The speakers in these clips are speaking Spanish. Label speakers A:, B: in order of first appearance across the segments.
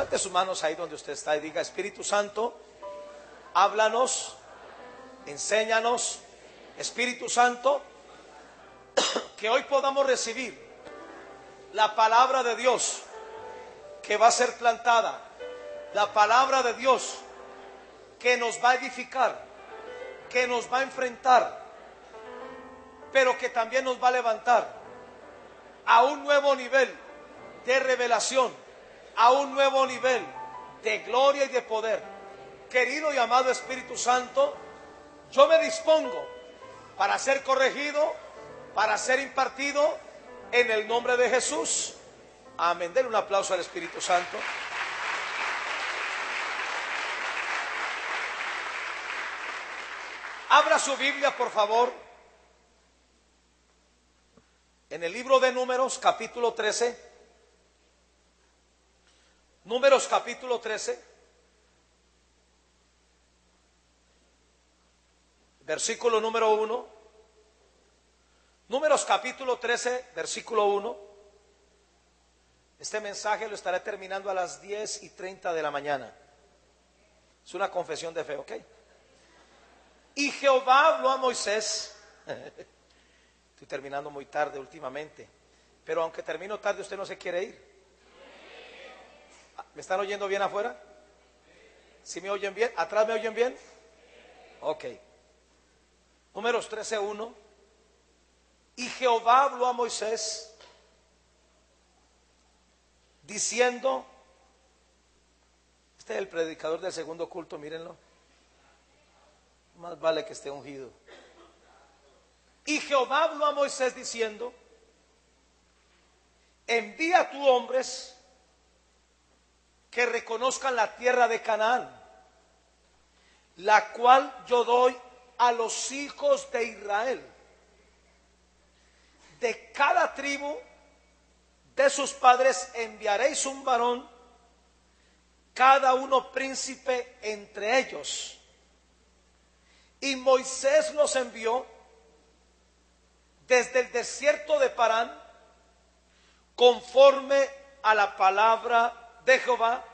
A: Levante sus manos ahí donde usted está y diga: Espíritu Santo, háblanos, enséñanos. Espíritu Santo, que hoy podamos recibir la palabra de Dios que va a ser plantada, la palabra de Dios que nos va a edificar, que nos va a enfrentar, pero que también nos va a levantar a un nuevo nivel de revelación, a un nuevo nivel de gloria y de poder. Querido y amado Espíritu Santo, yo me dispongo para ser corregido, para ser impartido en el nombre de Jesús. Amén. Denle un aplauso al Espíritu Santo. Abra su Biblia, por favor, en el libro de Números, capítulo 13. Números, capítulo 13. Versículo número 1. Números capítulo 13, versículo 1. Este mensaje lo estaré terminando a las 10:30 de la mañana. Es una confesión de fe, ¿ok? Y Jehová habló a Moisés. Estoy terminando muy tarde últimamente, pero aunque termino tarde, usted no se quiere ir. ¿Me están oyendo bien afuera? ¿Sí me oyen bien? ¿Atrás me oyen bien? Ok. Números 13:1. Y Jehová habló a Moisés diciendo, este es el predicador del segundo culto, mírenlo, más vale que esté ungido. Y Jehová habló a Moisés diciendo, envía a tus hombres que reconozcan la tierra de Canaán, la cual yo doy a los hijos de Israel. De cada tribu de sus padres enviaréis un varón, cada uno príncipe entre ellos. Y Moisés los envió desde el desierto de Parán, conforme a la palabra de Jehová,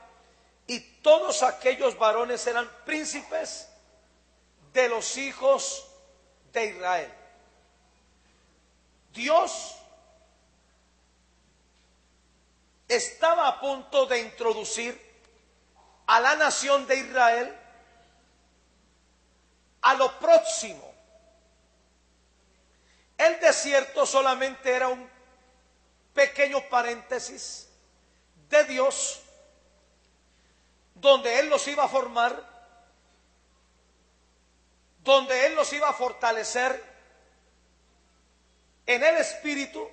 A: y todos aquellos varones eran príncipes de los hijos de Israel. Dios estaba a punto de introducir a la nación de Israel a lo próximo. El desierto solamente era un pequeño paréntesis de Dios, donde Él los iba a formar, donde Él los iba a fortalecer en el espíritu,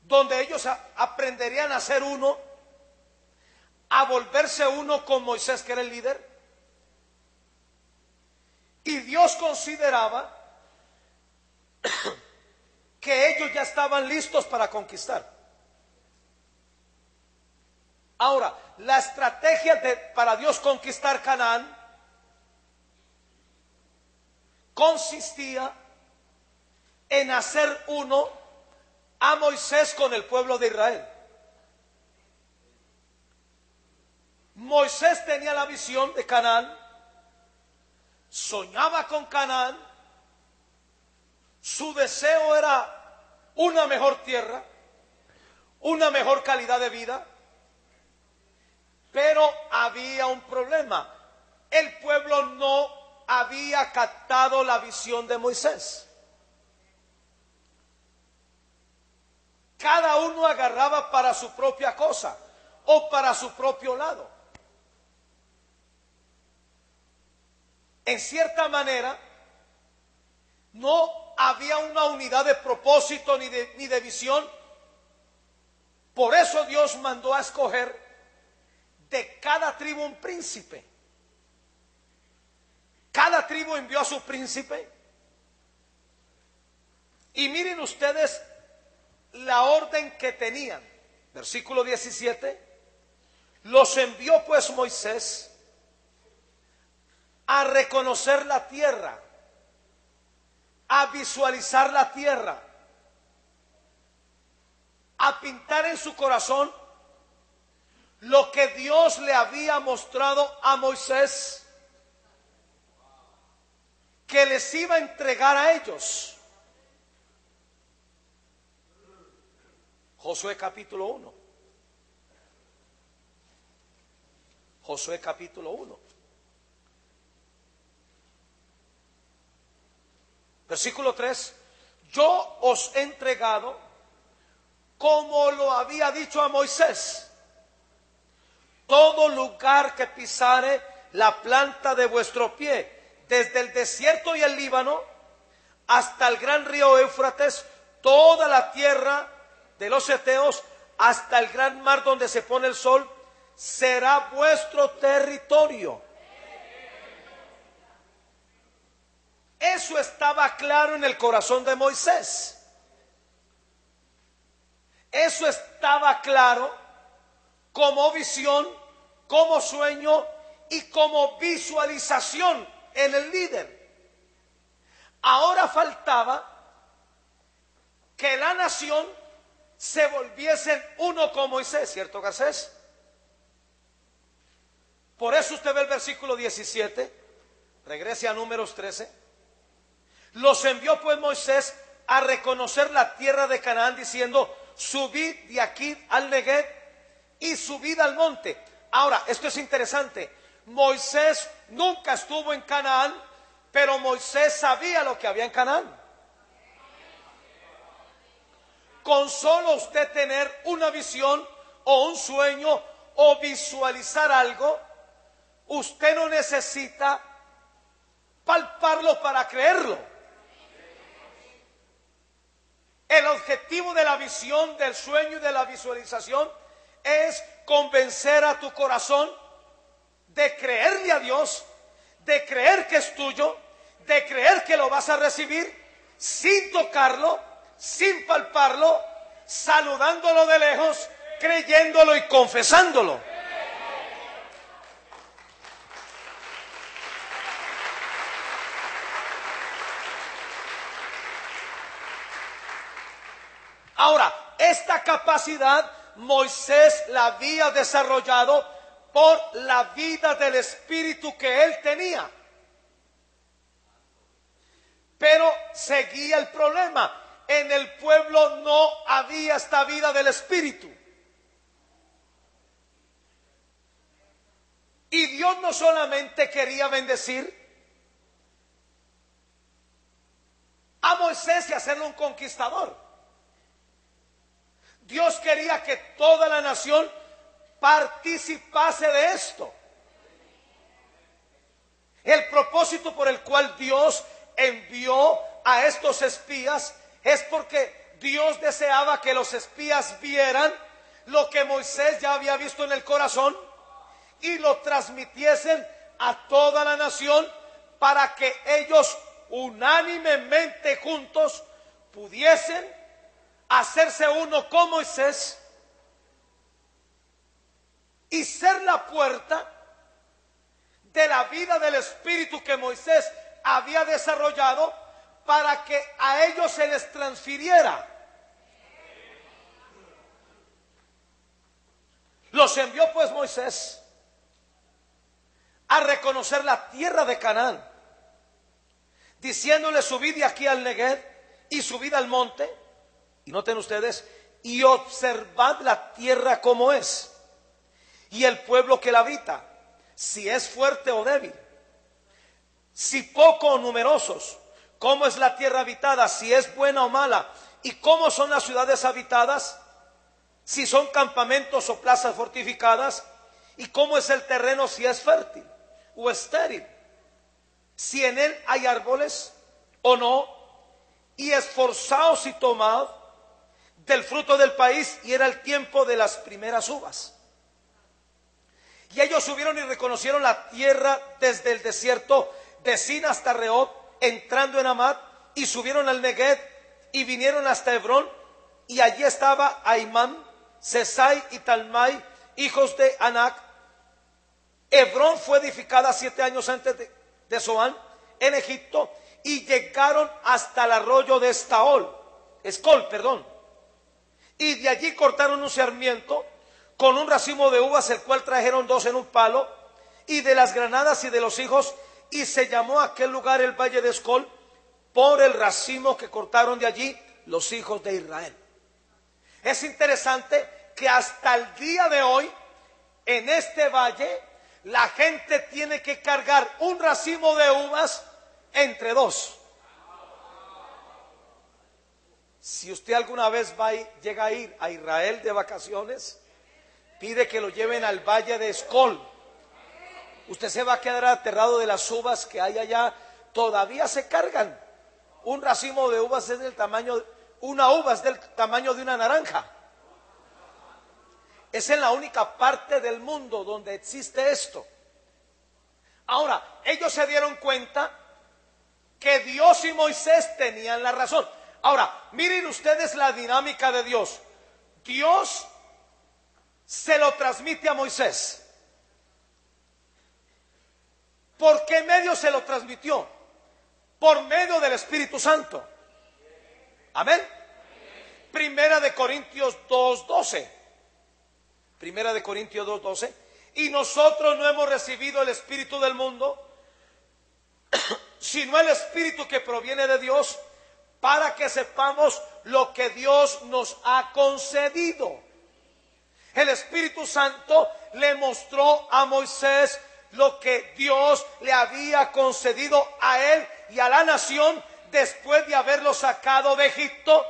A: donde ellos aprenderían a ser uno, a volverse uno con Moisés, que era el líder. Y Dios consideraba que ellos ya estaban listos para conquistar. Ahora, la estrategia para Dios conquistar Canaán consistía en hacer uno a Moisés con el pueblo de Israel. Moisés tenía la visión de Canaán, soñaba con Canaán, su deseo era una mejor tierra, una mejor calidad de vida, pero había un problema: el pueblo no había captado la visión de Moisés. Cada uno agarraba para su propia cosa o para su propio lado. En cierta manera, no había una unidad de propósito ni de visión. Por eso Dios mandó a escoger de cada tribu un príncipe. Cada tribu envió a su príncipe. Y miren ustedes la orden que tenían. Versículo 17. Los envió pues Moisés a reconocer la tierra, a visualizar la tierra, a pintar en su corazón lo que Dios le había mostrado a Moisés, que les iba a entregar a ellos. Josué capítulo 1. Josué capítulo 1. Versículo 3. Yo os he entregado, como lo había dicho a Moisés, todo lugar que pisare la planta de vuestro pie, desde el desierto y el Líbano hasta el gran río Éufrates, toda la tierra de los heteos hasta el gran mar donde se pone el sol, será vuestro territorio. Eso estaba claro en el corazón de Moisés. Eso estaba claro como visión, como sueño y como visualización en el líder. Ahora faltaba que la nación se volviesen uno con Moisés, ¿cierto, Garcés? Por eso usted ve el versículo 17, regrese a Números 13. Los envió pues Moisés a reconocer la tierra de Canaán, diciendo: subid de aquí al Neguev y subid al monte. Ahora, esto es interesante. Moisés nunca estuvo en Canaán, pero Moisés sabía lo que había en Canaán. Con solo usted tener una visión o un sueño o visualizar algo, usted no necesita palparlo para creerlo. El objetivo de la visión, del sueño y de la visualización es convencer a tu corazón de creerle a Dios, de creer que es tuyo, de creer que lo vas a recibir sin tocarlo, sin palparlo, saludándolo de lejos, creyéndolo y confesándolo. Ahora, esta capacidad Moisés la había desarrollado por la vida del Espíritu que él tenía. Pero seguía el problema. En el pueblo no había esta vida del Espíritu. Y Dios no solamente quería bendecir a Moisés y hacerlo un conquistador. Dios quería que toda la nación participase de esto. El propósito por el cual Dios envió a estos espías es porque Dios deseaba que los espías vieran lo que Moisés ya había visto en el corazón y lo transmitiesen a toda la nación para que ellos unánimemente juntos pudiesen hacerse uno con Moisés y ser la puerta de la vida del Espíritu que Moisés había desarrollado para que a ellos se les transfiriera. Los envió pues Moisés a reconocer la tierra de Canaán, diciéndole: subid de aquí al Neguev y subid al monte. Y noten ustedes, y observad la tierra como es, y el pueblo que la habita, si es fuerte o débil, si poco o numerosos, cómo es la tierra habitada, si es buena o mala, y cómo son las ciudades habitadas, si son campamentos o plazas fortificadas, y cómo es el terreno, si es fértil o estéril, si en él hay árboles o no, y esforzaos y tomad del fruto del país. Y era el tiempo de las primeras uvas. Y ellos subieron y reconocieron la tierra desde el desierto de Sin hasta Rehob, entrando en Amat, y subieron al Neguev y vinieron hasta Hebrón, y allí estaba Ahimán, Sesai y Talmai, hijos de Anac. Hebrón fue edificada 7 años antes de Zoán en Egipto, y llegaron hasta el arroyo de Escol, y de allí cortaron un sarmiento, con un racimo de uvas, el cual trajeron 2 en un palo, y de las granadas y de los higos, y se llamó aquel lugar el Valle de Escol, por el racimo que cortaron de allí los hijos de Israel. Es interesante que hasta el día de hoy, en este valle, la gente tiene que cargar un racimo de uvas entre 2. Si usted alguna vez llega a ir a Israel de vacaciones, pide que lo lleven al Valle de Escol. Usted se va a quedar aterrado de las uvas que hay allá. Todavía se cargan. Un racimo de uvas es del tamaño, una uva es del tamaño de una naranja. Es en la única parte del mundo donde existe esto. Ahora, ellos se dieron cuenta que Dios y Moisés tenían la razón. Ahora, miren ustedes la dinámica de Dios. Dios se lo transmite a Moisés. ¿Por qué medio se lo transmitió? Por medio del Espíritu Santo. Amén. Primera de Corintios 2:12. Primera de Corintios 2:12. Y nosotros no hemos recibido el Espíritu del mundo, sino el Espíritu que proviene de Dios, para que sepamos lo que Dios nos ha concedido. El Espíritu Santo le mostró a Moisés lo que Dios le había concedido a él y a la nación después de haberlo sacado de Egipto.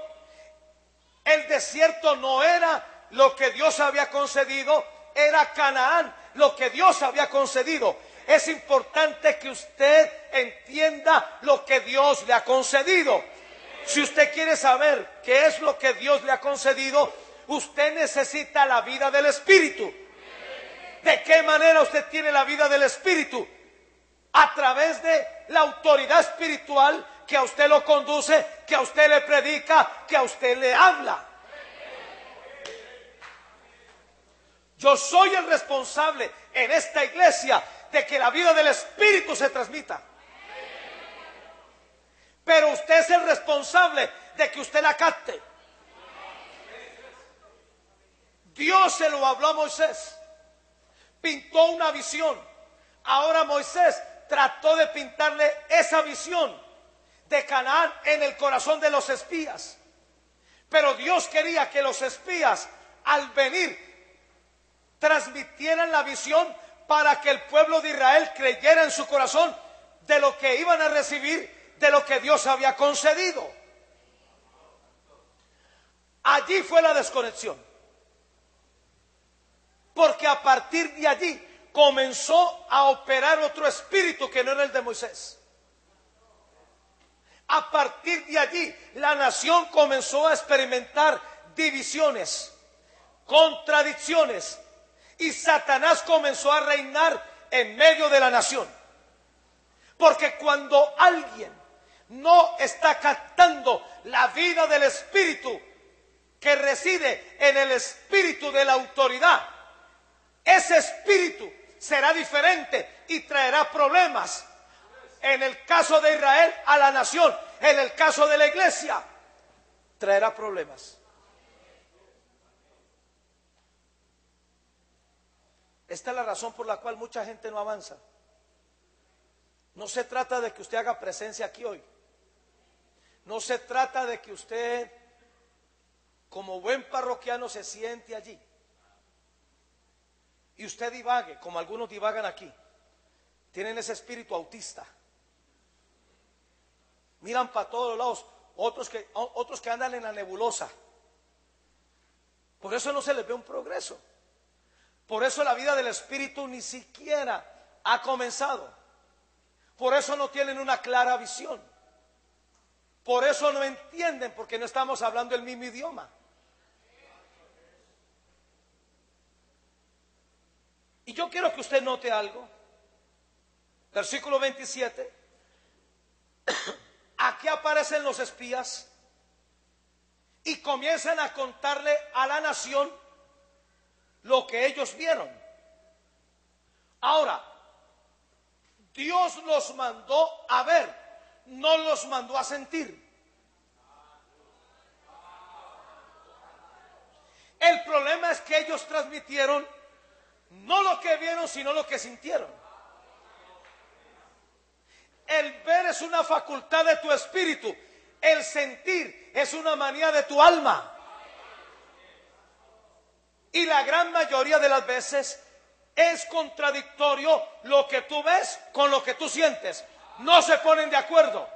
A: El desierto no era lo que Dios había concedido, era Canaán lo que Dios había concedido. Es importante que usted entienda lo que Dios le ha concedido. Si usted quiere saber qué es lo que Dios le ha concedido, usted necesita la vida del Espíritu. ¿De qué manera usted tiene la vida del Espíritu? A través de la autoridad espiritual que a usted lo conduce, que a usted le predica, que a usted le habla. Yo soy el responsable en esta iglesia de que la vida del Espíritu se transmita. Pero usted es el responsable de que usted la capte. Dios se lo habló a Moisés. Pintó una visión. Ahora Moisés trató de pintarle esa visión de Canaán en el corazón de los espías. Pero Dios quería que los espías, al venir, transmitieran la visión para que el pueblo de Israel creyera en su corazón de lo que iban a recibir, de lo que Dios había concedido. Allí fue la desconexión. Porque a partir de allí comenzó a operar otro espíritu que no era el de Moisés. A partir de allí la nación comenzó a experimentar divisiones, contradicciones, y Satanás comenzó a reinar en medio de la nación. Porque cuando alguien no está captando la vida del Espíritu que reside en el espíritu de la autoridad, ese espíritu será diferente y traerá problemas. En el caso de Israel, a la nación. En el caso de la iglesia, traerá problemas. Esta es la razón por la cual mucha gente no avanza. No se trata de que usted haga presencia aquí hoy. No se trata de que usted, como buen parroquiano, se siente allí y usted divague, como algunos divagan aquí. Tienen ese espíritu autista. Miran para todos lados, otros que andan en la nebulosa. Por eso no se les ve un progreso. Por eso la vida del Espíritu ni siquiera ha comenzado. Por eso no tienen una clara visión. Por eso no entienden, porque no estamos hablando el mismo idioma. Y yo quiero que usted note algo. Versículo 27. Aquí aparecen los espías y comienzan a contarle a la nación lo que ellos vieron. Ahora, Dios los mandó a ver, no los mandó a sentir. El problema es que ellos transmitieron no lo que vieron, sino lo que sintieron. El ver es una facultad de tu espíritu. El sentir es una manía de tu alma. Y la gran mayoría de las veces es contradictorio lo que tú ves con lo que tú sientes. No se ponen de acuerdo.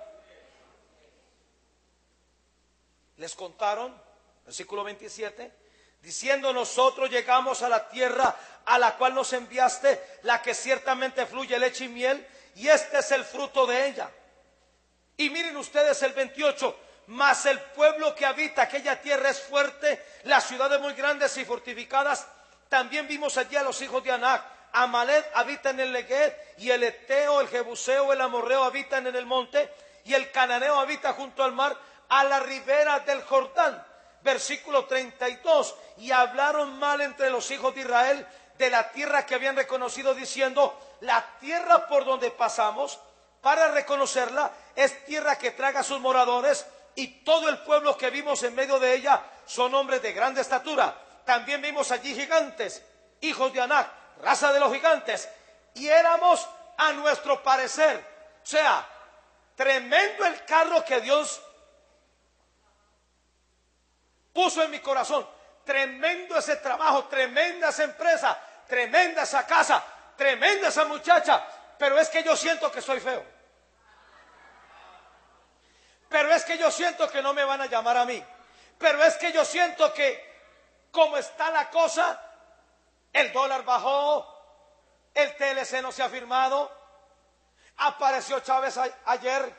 A: Les contaron, versículo 27, diciendo: nosotros llegamos a la tierra a la cual nos enviaste, la que ciertamente fluye leche y miel, y este es el fruto de ella. Y miren ustedes el 28, mas el pueblo que habita aquella tierra es fuerte, las ciudades muy grandes y fortificadas. También vimos allí a los hijos de Anac. Amalek habita en el Negev, y el Eteo, el Jebuseo, el Amorreo habitan en el monte, y el Cananeo habita junto al mar, a la ribera del Jordán. Versículo 32, y hablaron mal entre los hijos de Israel de la tierra que habían reconocido, diciendo: la tierra por donde pasamos para reconocerla es tierra que traga a sus moradores, y todo el pueblo que vimos en medio de ella son hombres de grande estatura. También vimos allí gigantes, hijos de Anac, raza de los gigantes, y éramos a nuestro parecer. O sea, tremendo el carro que Dios puso en mi corazón. Tremendo ese trabajo, tremenda esa empresa, tremenda esa casa, tremenda esa muchacha. Pero es que yo siento que soy feo. Pero es que yo siento que no me van a llamar a mí. Pero es que yo siento que como está la cosa, el dólar bajó, el TLC no se ha firmado, apareció Chávez ayer,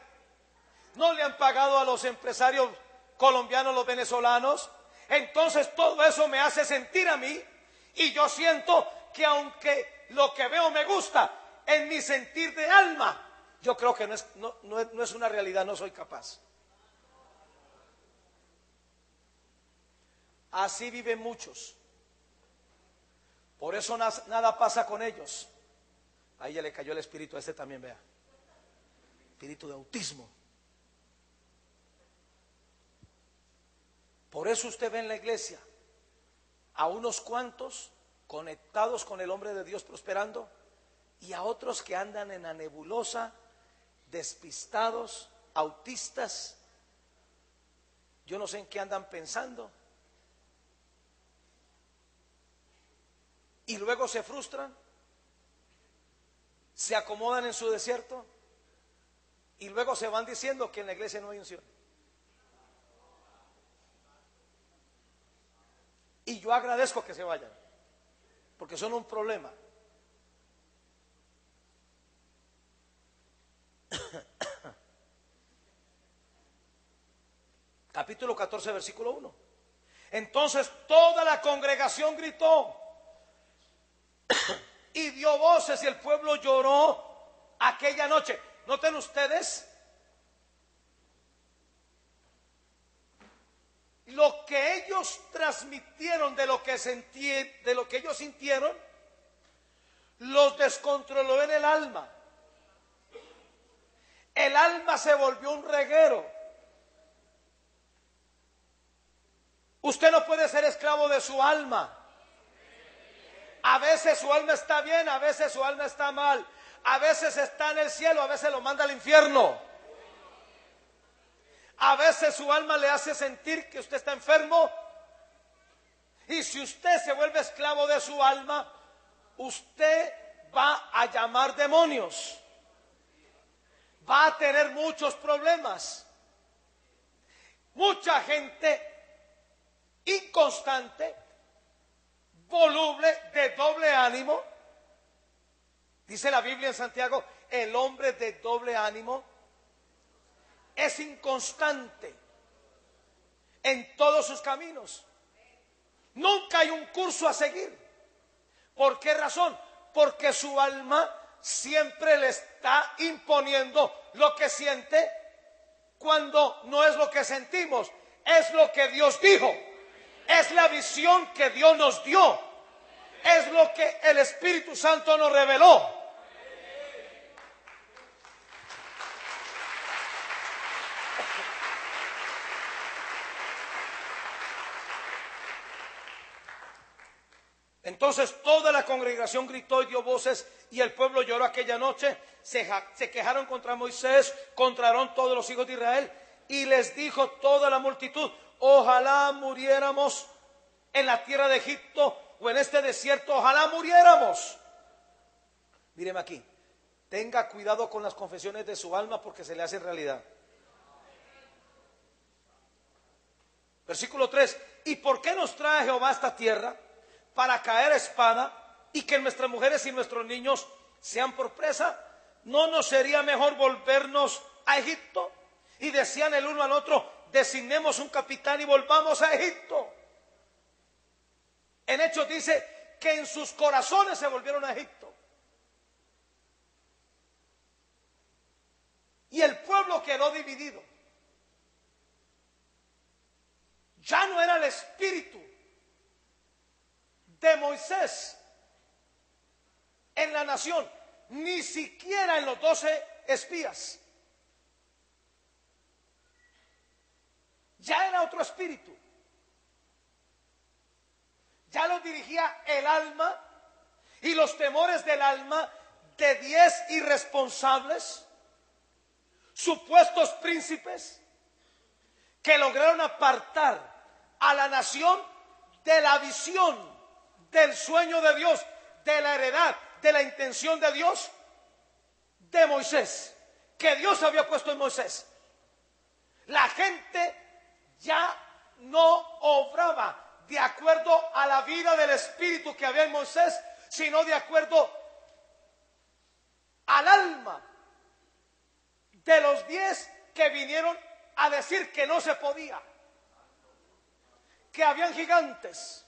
A: no le han pagado a los empresarios colombianos, los venezolanos. Entonces todo eso me hace sentir a mí, y yo siento que aunque lo que veo me gusta, en mi sentir de alma, yo creo que no es una realidad, no soy capaz. Así viven muchos. Por eso nada pasa con ellos. Ahí ya le cayó el espíritu a este también, vea. Espíritu de autismo. Por eso usted ve en la iglesia a unos cuantos conectados con el hombre de Dios prosperando, y a otros que andan en la nebulosa, despistados, autistas. Yo no sé en qué andan pensando. Y luego se frustran, se acomodan en su desierto, y luego se van diciendo que en la iglesia no hay unción. Y yo agradezco que se vayan, porque son un problema. Capítulo 14, versículo 1. Entonces toda la congregación gritó y dio voces, y el pueblo lloró aquella noche. Noten ustedes lo que ellos transmitieron, de lo que ellos sintieron, los descontroló en el alma. El alma se volvió un reguero. Usted no puede ser esclavo de su alma. A veces su alma está bien, a veces su alma está mal. A veces está en el cielo, a veces lo manda al infierno. A veces su alma le hace sentir que usted está enfermo. Y si usted se vuelve esclavo de su alma, usted va a llamar demonios. Va a tener muchos problemas. Mucha gente inconstante, voluble, de doble ánimo. Dice la Biblia en Santiago: el hombre de doble ánimo es inconstante en todos sus caminos. Nunca hay un curso a seguir. ¿Por qué razón? Porque su alma siempre le está imponiendo lo que siente, cuando no es lo que sentimos, es lo que Dios dijo. Es la visión que Dios nos dio. Es lo que el Espíritu Santo nos reveló. Entonces toda la congregación gritó y dio voces, y el pueblo lloró aquella noche. Se quejaron contra Moisés, contra Aarón todos los hijos de Israel, y les dijo toda la multitud: ojalá muriéramos en la tierra de Egipto o en este desierto, ojalá muriéramos. Míreme aquí, tenga cuidado con las confesiones de su alma, porque se le hacen realidad. Versículo 3: ¿y por qué nos trae Jehová a esta tierra? Para caer a espada, y que nuestras mujeres y nuestros niños sean por presa. ¿No nos sería mejor volvernos a Egipto? Y decían el uno al otro: designemos un capitán y volvamos a Egipto. En Hechos dice que en sus corazones se volvieron a Egipto. Y el pueblo quedó dividido. Ya no era el espíritu de Moisés en la nación, ni siquiera en los 12 espías. Ya era otro espíritu. Ya los dirigía el alma y los temores del alma de 10 irresponsables, supuestos príncipes, que lograron apartar a la nación de la visión, del sueño de Dios, de la heredad, de la intención de Dios, de Moisés, que Dios había puesto en Moisés. La gente ya no obraba de acuerdo a la vida del espíritu que había en Moisés, sino de acuerdo al alma de los 10 que vinieron a decir que no se podía, que habían gigantes.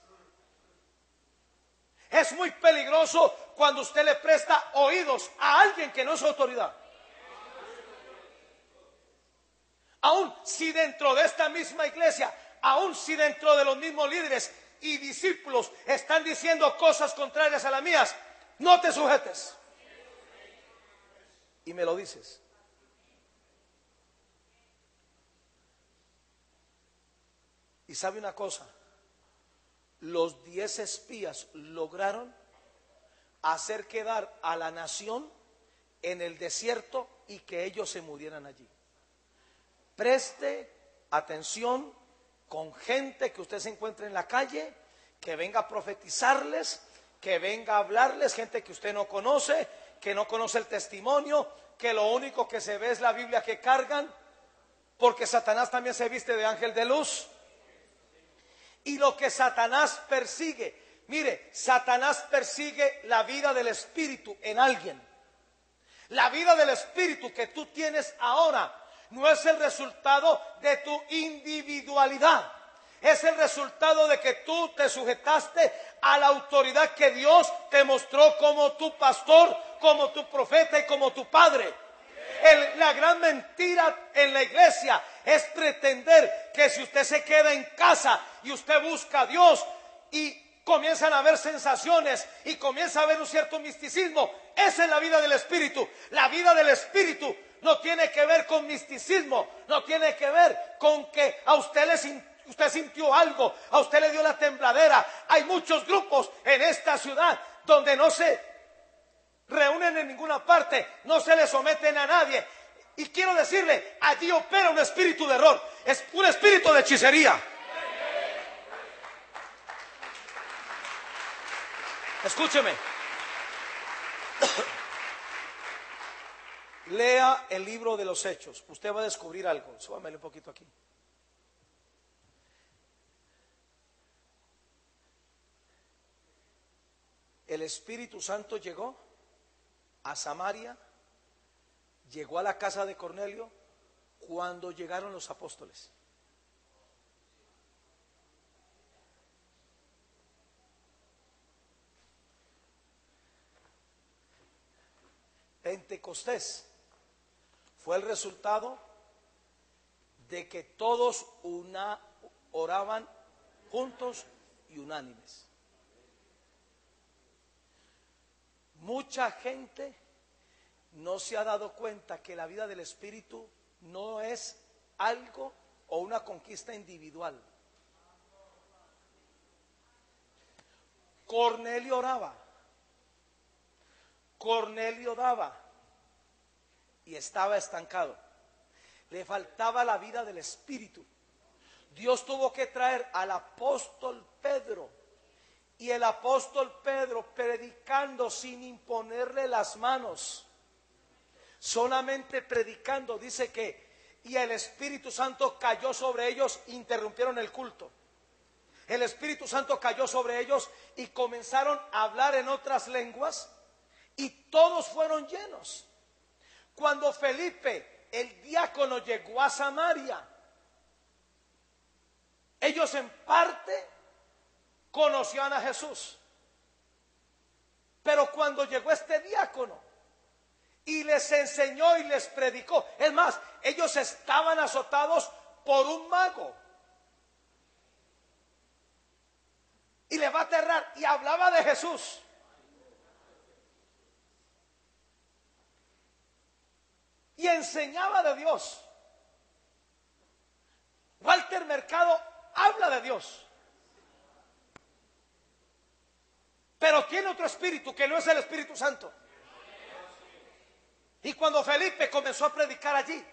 A: Es muy peligroso cuando usted le presta oídos a alguien que no es autoridad. Aún si dentro de esta misma iglesia, aún si dentro de los mismos líderes y discípulos están diciendo cosas contrarias a las mías, no te sujetes. Y me lo dices. Y sabe una cosa, los 10 espías lograron hacer quedar a la nación en el desierto y que ellos se murieran allí. Preste atención con gente que usted se encuentre en la calle, que venga a profetizarles, que venga a hablarles, gente que usted no conoce, que no conoce el testimonio, que lo único que se ve es la Biblia que cargan, porque Satanás también se viste de ángel de luz. Y lo que Satanás persigue, mire, Satanás persigue la vida del espíritu en alguien. La vida del espíritu que tú tienes ahora no es el resultado de tu individualidad. Es el resultado de que tú te sujetaste a la autoridad que Dios te mostró como tu pastor, como tu profeta y como tu padre. La gran mentira en la iglesia es pretender que si usted se queda en casa y usted busca a Dios y comienzan a haber sensaciones y comienza a haber un cierto misticismo, esa es la vida del espíritu. La vida del espíritu no tiene que ver con misticismo, no tiene que ver con que a usted usted sintió algo, a usted le dio la tembladera. Hay muchos grupos en esta ciudad donde no se reúnen en ninguna parte, no se le someten a nadie. Y quiero decirle, allí opera un espíritu de error, es un espíritu de hechicería. Escúcheme. Lea el libro de los Hechos, usted va a descubrir algo. Súbamele un poquito aquí. El Espíritu Santo llegó a Samaria, llegó a la casa de Cornelio cuando llegaron los apóstoles. Pentecostés fue el resultado de que todos oraban juntos y unánimes. Mucha gente no se ha dado cuenta que la vida del Espíritu no es algo o una conquista individual. Cornelio oraba, Cornelio daba y estaba estancado. Le faltaba la vida del Espíritu. Dios tuvo que traer al apóstol Pedro, y el apóstol Pedro, predicando sin imponerle las manos, solamente predicando, dice que y el Espíritu Santo cayó sobre ellos, interrumpieron el culto. El Espíritu Santo cayó sobre ellos y comenzaron a hablar en otras lenguas y todos fueron llenos. Cuando Felipe, el diácono, llegó a Samaria, ellos en parte conocían a Jesús. Pero cuando llegó este diácono y les enseñó y les predicó, es más, ellos estaban azotados por un mago. Y les va a aterrar. Y hablaba de Jesús. Y enseñaba de Dios. Walter Mercado habla de Dios. Pero tiene otro espíritu que no es el Espíritu Santo. Y cuando Felipe comenzó a predicar allí,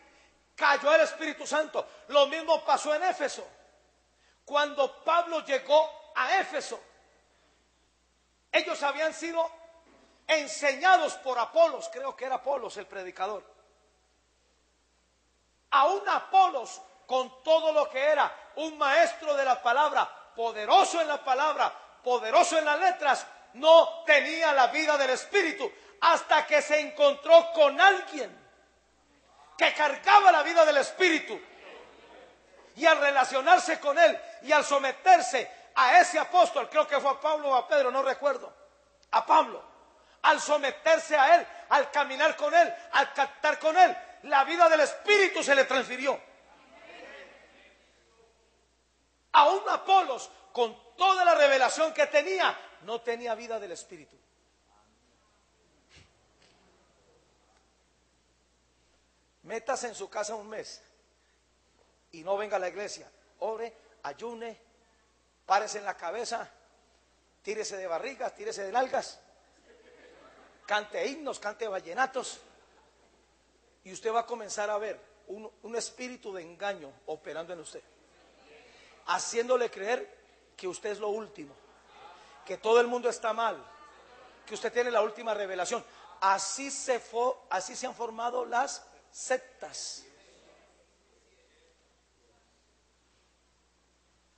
A: cayó el Espíritu Santo. Lo mismo pasó en Éfeso. Cuando Pablo llegó a Éfeso, ellos habían sido enseñados por Apolos, creo que era Apolos el predicador. Aún Apolos, con todo lo que era un maestro de la palabra, poderoso en la palabra, poderoso en las letras, no tenía la vida del Espíritu, hasta que se encontró con alguien que cargaba la vida del Espíritu. Y al relacionarse con él y al someterse a ese apóstol, creo que fue a Pablo o a Pedro, no recuerdo, a Pablo, al someterse a él, al caminar con él, al cantar con él, la vida del Espíritu se le transfirió. Aún Apolos, con toda la revelación que tenía, no tenía vida del Espíritu. Métase en su casa un mes y no venga a la iglesia. Ore, ayune, párese en la cabeza, tírese de barrigas, tírese de nalgas, cante himnos, cante vallenatos, y usted va a comenzar a ver un espíritu de engaño operando en usted, haciéndole creer que usted es lo último, que todo el mundo está mal, que usted tiene la última revelación. Así se han formado las sectas.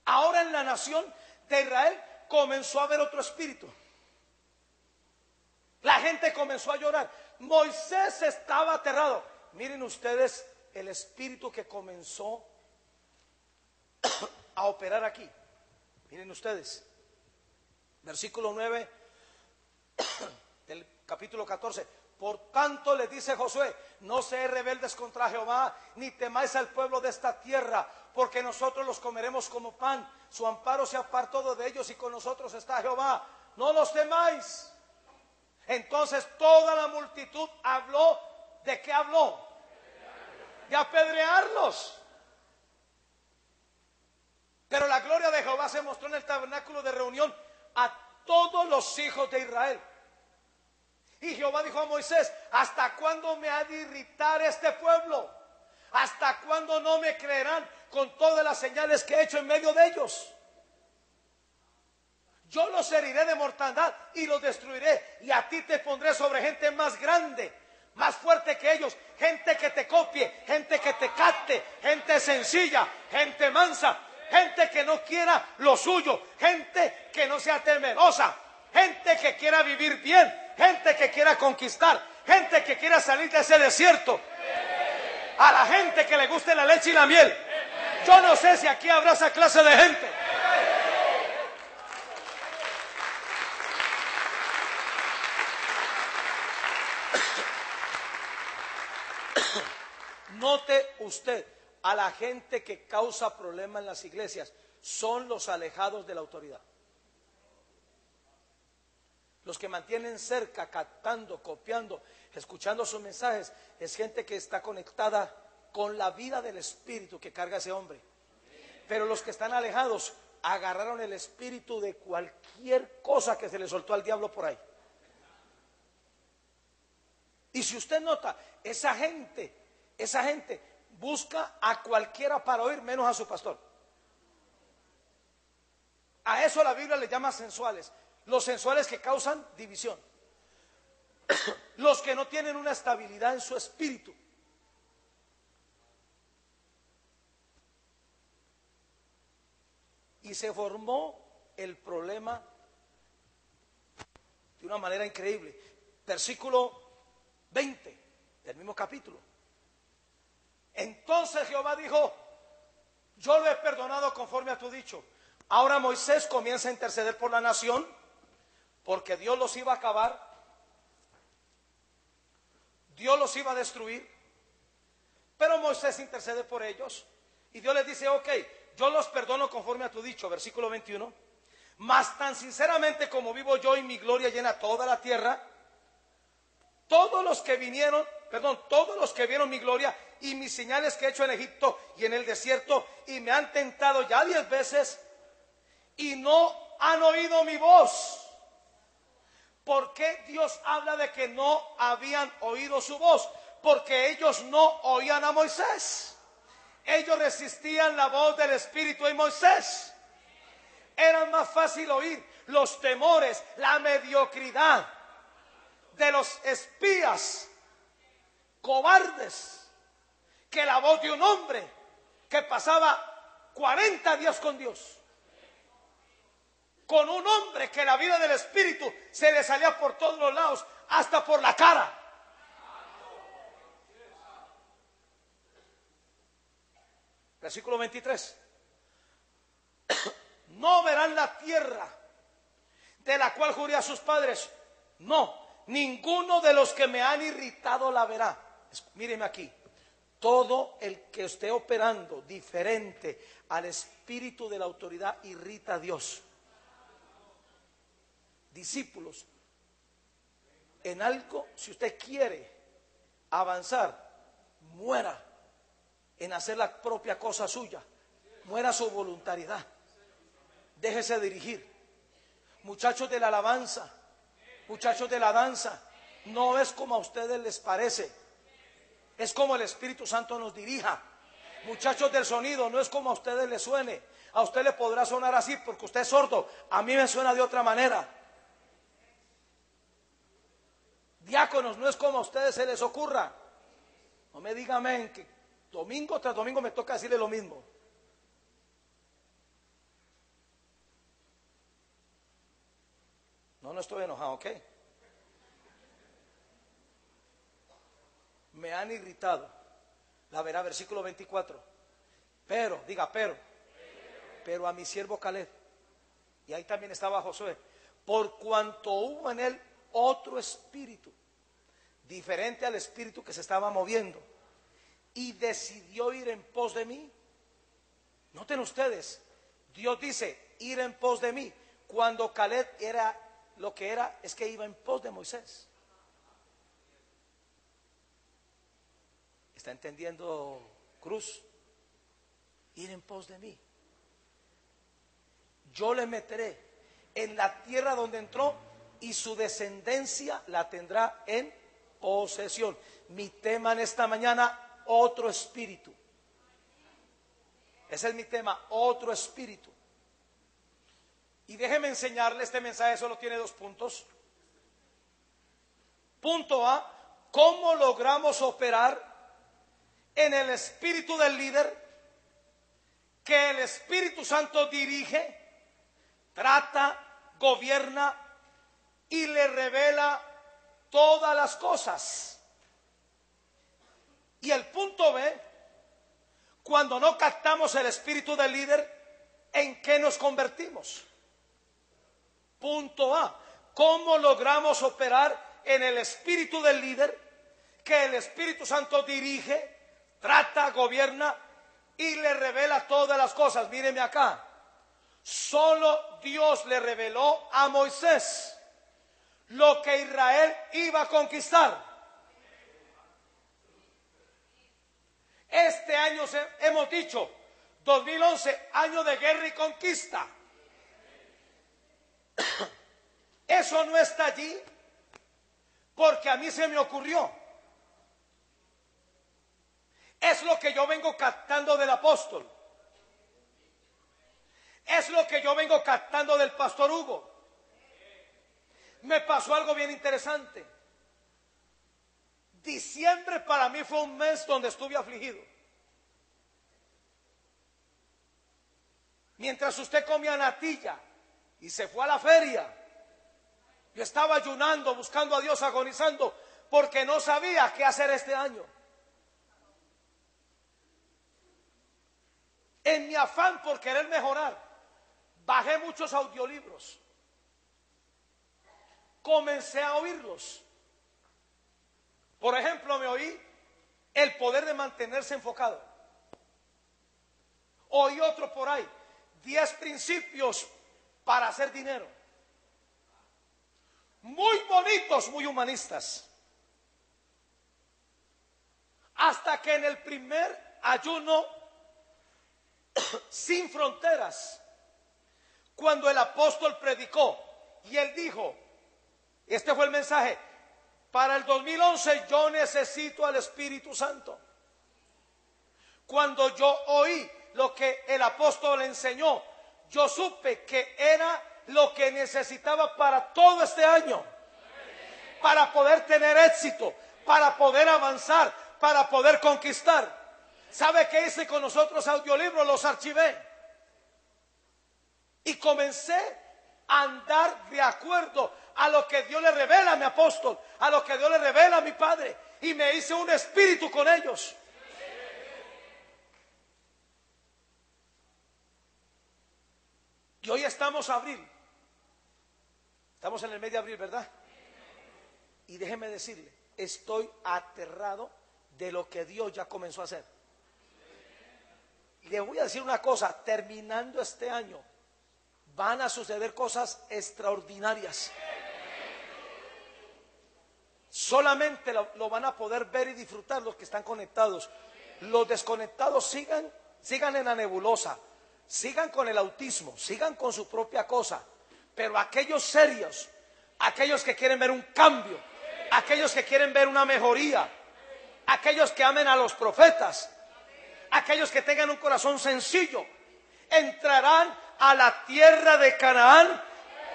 A: Ahora en la nación de Israel comenzó a haber otro espíritu. La gente comenzó a llorar. Moisés estaba aterrado. Miren ustedes el espíritu que comenzó a operar aquí. Miren ustedes. Versículo 9 del capítulo 14. Por tanto le dice Josué: no seáis rebeldes contra Jehová, ni temáis al pueblo de esta tierra, porque nosotros los comeremos como pan. Su amparo se apartó de ellos y con nosotros está Jehová. No los temáis. Entonces toda la multitud habló. ¿De qué habló? De apedrearlos. Pero la gloria de Jehová se mostró en el tabernáculo de reunión a todos los hijos de Israel. Y Jehová dijo a Moisés: ¿hasta cuándo me ha de irritar este pueblo? ¿Hasta cuándo no me creerán con todas las señales que he hecho en medio de ellos? Yo los heriré de mortandad y los destruiré, y a ti te pondré sobre gente más grande, más fuerte que ellos, gente que te copie, gente que te capte, gente sencilla, gente mansa, gente que no quiera lo suyo, gente que no sea temerosa, gente que quiera vivir bien, gente que quiera conquistar, gente que quiera salir de ese desierto. A la gente que le guste la leche y la miel. Yo no sé si aquí habrá esa clase de gente. Note usted, a la gente que causa problemas en las iglesias son los alejados de la autoridad. Los que mantienen cerca, captando, copiando, escuchando sus mensajes, es gente que está conectada con la vida del Espíritu que carga ese hombre. Pero los que están alejados agarraron el espíritu de cualquier cosa que se le soltó al diablo por ahí. Y si usted nota, esa gente busca a cualquiera para oír, menos a su pastor. A eso la Biblia le llama sensuales. Los sensuales que causan división. Los que no tienen una estabilidad en su espíritu. Y se formó el problema de una manera increíble. Versículo 20 del mismo capítulo. Entonces Jehová dijo: yo lo he perdonado conforme a tu dicho. Ahora Moisés comienza a interceder por la nación, porque Dios los iba a acabar, Dios los iba a destruir. Pero Moisés intercede por ellos y Dios les dice: ok, yo los perdono conforme a tu dicho. Versículo 21. Mas tan sinceramente como vivo yo y mi gloria llena toda la tierra, todos los que vieron mi gloria y mis señales que he hecho en Egipto y en el desierto, y me han tentado ya 10 veces y no han oído mi voz. ¿Por qué Dios habla de que no habían oído su voz? Porque ellos no oían a Moisés. Ellos resistían la voz del Espíritu en Moisés. Era más fácil oír los temores, la mediocridad de los espías cobardes que la voz de un hombre que pasaba 40 días con Dios, con un hombre que la vida del Espíritu se le salía por todos los lados, hasta por la cara. Versículo 23. No verán la tierra de la cual juré a sus padres. No, ninguno de los que me han irritado la verá. Míreme aquí. Todo el que esté operando diferente al espíritu de la autoridad irrita a Dios. Discípulos, en algo, si usted quiere avanzar, muera en hacer la propia cosa suya. Muera su voluntariedad. Déjese dirigir. Muchachos de la alabanza, muchachos de la danza, no es como a ustedes les parece, es como el Espíritu Santo nos dirija. Muchachos del sonido, no es como a ustedes les suene. A usted le podrá sonar así porque usted es sordo, a mí me suena de otra manera. Diáconos, no es como a ustedes se les ocurra. No me digan amén, que domingo tras domingo me toca decirle lo mismo. No estoy enojado, ¿ok? Me han irritado. La verá, versículo 24. Pero a mi siervo Caleb, y ahí también estaba Josué, por cuanto hubo en él otro espíritu, diferente al espíritu que se estaba moviendo, y decidió ir en pos de mí. Noten ustedes, Dios dice, ir en pos de mí. Cuando Caleb era lo que era, es que iba en pos de Moisés. ¿Está entendiendo, Cruz? Ir en pos de mí. Yo le meteré en la tierra donde entró y su descendencia la tendrá en posesión. Mi tema en esta mañana, otro espíritu. Ese es mi tema, otro espíritu. Y déjeme enseñarle, este mensaje solo tiene 2 puntos. Punto A: ¿cómo logramos operar en el espíritu del líder que el Espíritu Santo dirige, trata, gobierna y le revela todas las cosas? Y el punto B: cuando no captamos el espíritu del líder, ¿en qué nos convertimos? Punto A: ¿cómo logramos operar en el espíritu del líder que el Espíritu Santo dirige, trata, gobierna y le revela todas las cosas? Míreme acá. Solo Dios le reveló a Moisés lo que Israel iba a conquistar. Este año hemos dicho, 2011, año de guerra y conquista. Eso no está allí porque a mí se me ocurrió. Es lo que yo vengo captando del apóstol. Es lo que yo vengo captando del pastor Hugo. Me pasó algo bien interesante. Diciembre para mí fue un mes donde estuve afligido. Mientras usted comía natilla y se fue a la feria, yo estaba ayunando, buscando a Dios, agonizando, porque no sabía qué hacer este año. En mi afán por querer mejorar, bajé muchos audiolibros. Comencé a oírlos. Por ejemplo, me oí El poder de mantenerse enfocado. Oí otro por ahí, 10 principios para hacer dinero. Muy bonitos, muy humanistas. Hasta que en el primer ayuno sin fronteras, cuando el apóstol predicó y él dijo, este fue el mensaje: para el 2011 yo necesito al Espíritu Santo. Cuando yo oí lo que el apóstol enseñó, yo supe que era lo que necesitaba para todo este año, para poder tener éxito, para poder avanzar, para poder conquistar. ¿Sabe qué hice con los otros audiolibros? Los archivé y comencé a andar de acuerdo a lo que Dios le revela a mi apóstol, a lo que Dios le revela a mi padre, y me hice un espíritu con ellos. Y hoy estamos en abril. Estamos en el mes de abril, ¿verdad? Y déjeme decirle, estoy aterrado de lo que Dios ya comenzó a hacer. Le voy a decir una cosa: terminando este año van a suceder cosas extraordinarias. Solamente lo van a poder ver y disfrutar los que están conectados. Los desconectados sigan en la nebulosa, sigan con el autismo, sigan con su propia cosa. Pero aquellos serios, aquellos que quieren ver un cambio, aquellos que quieren ver una mejoría, aquellos que amen a los profetas, aquellos que tengan un corazón sencillo, entrarán a la tierra de Canaán,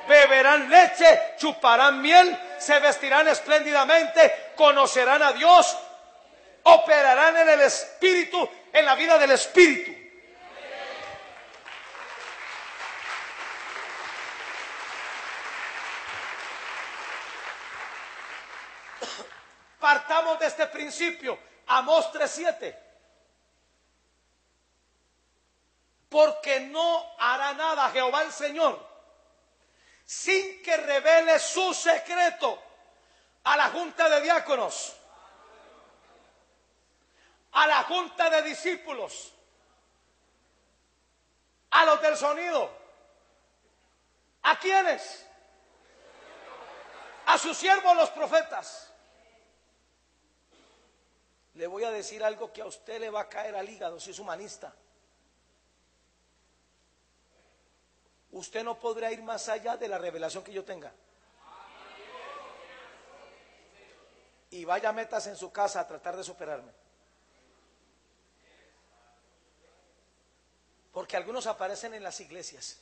A: beberán leche, chuparán miel, se vestirán espléndidamente, conocerán a Dios, operarán en el Espíritu, en la vida del Espíritu. Partamos de este principio. Amós 3:7. Porque no hará nada Jehová el Señor sin que revele su secreto a la junta de diáconos, a la junta de discípulos, a los del sonido. ¿A quiénes? A sus siervos los profetas. Le voy a decir algo que a usted le va a caer al hígado si es humanista. Usted no podrá ir más allá de la revelación que yo tenga. Y vaya, métase en su casa a tratar de superarme. Porque algunos aparecen en las iglesias.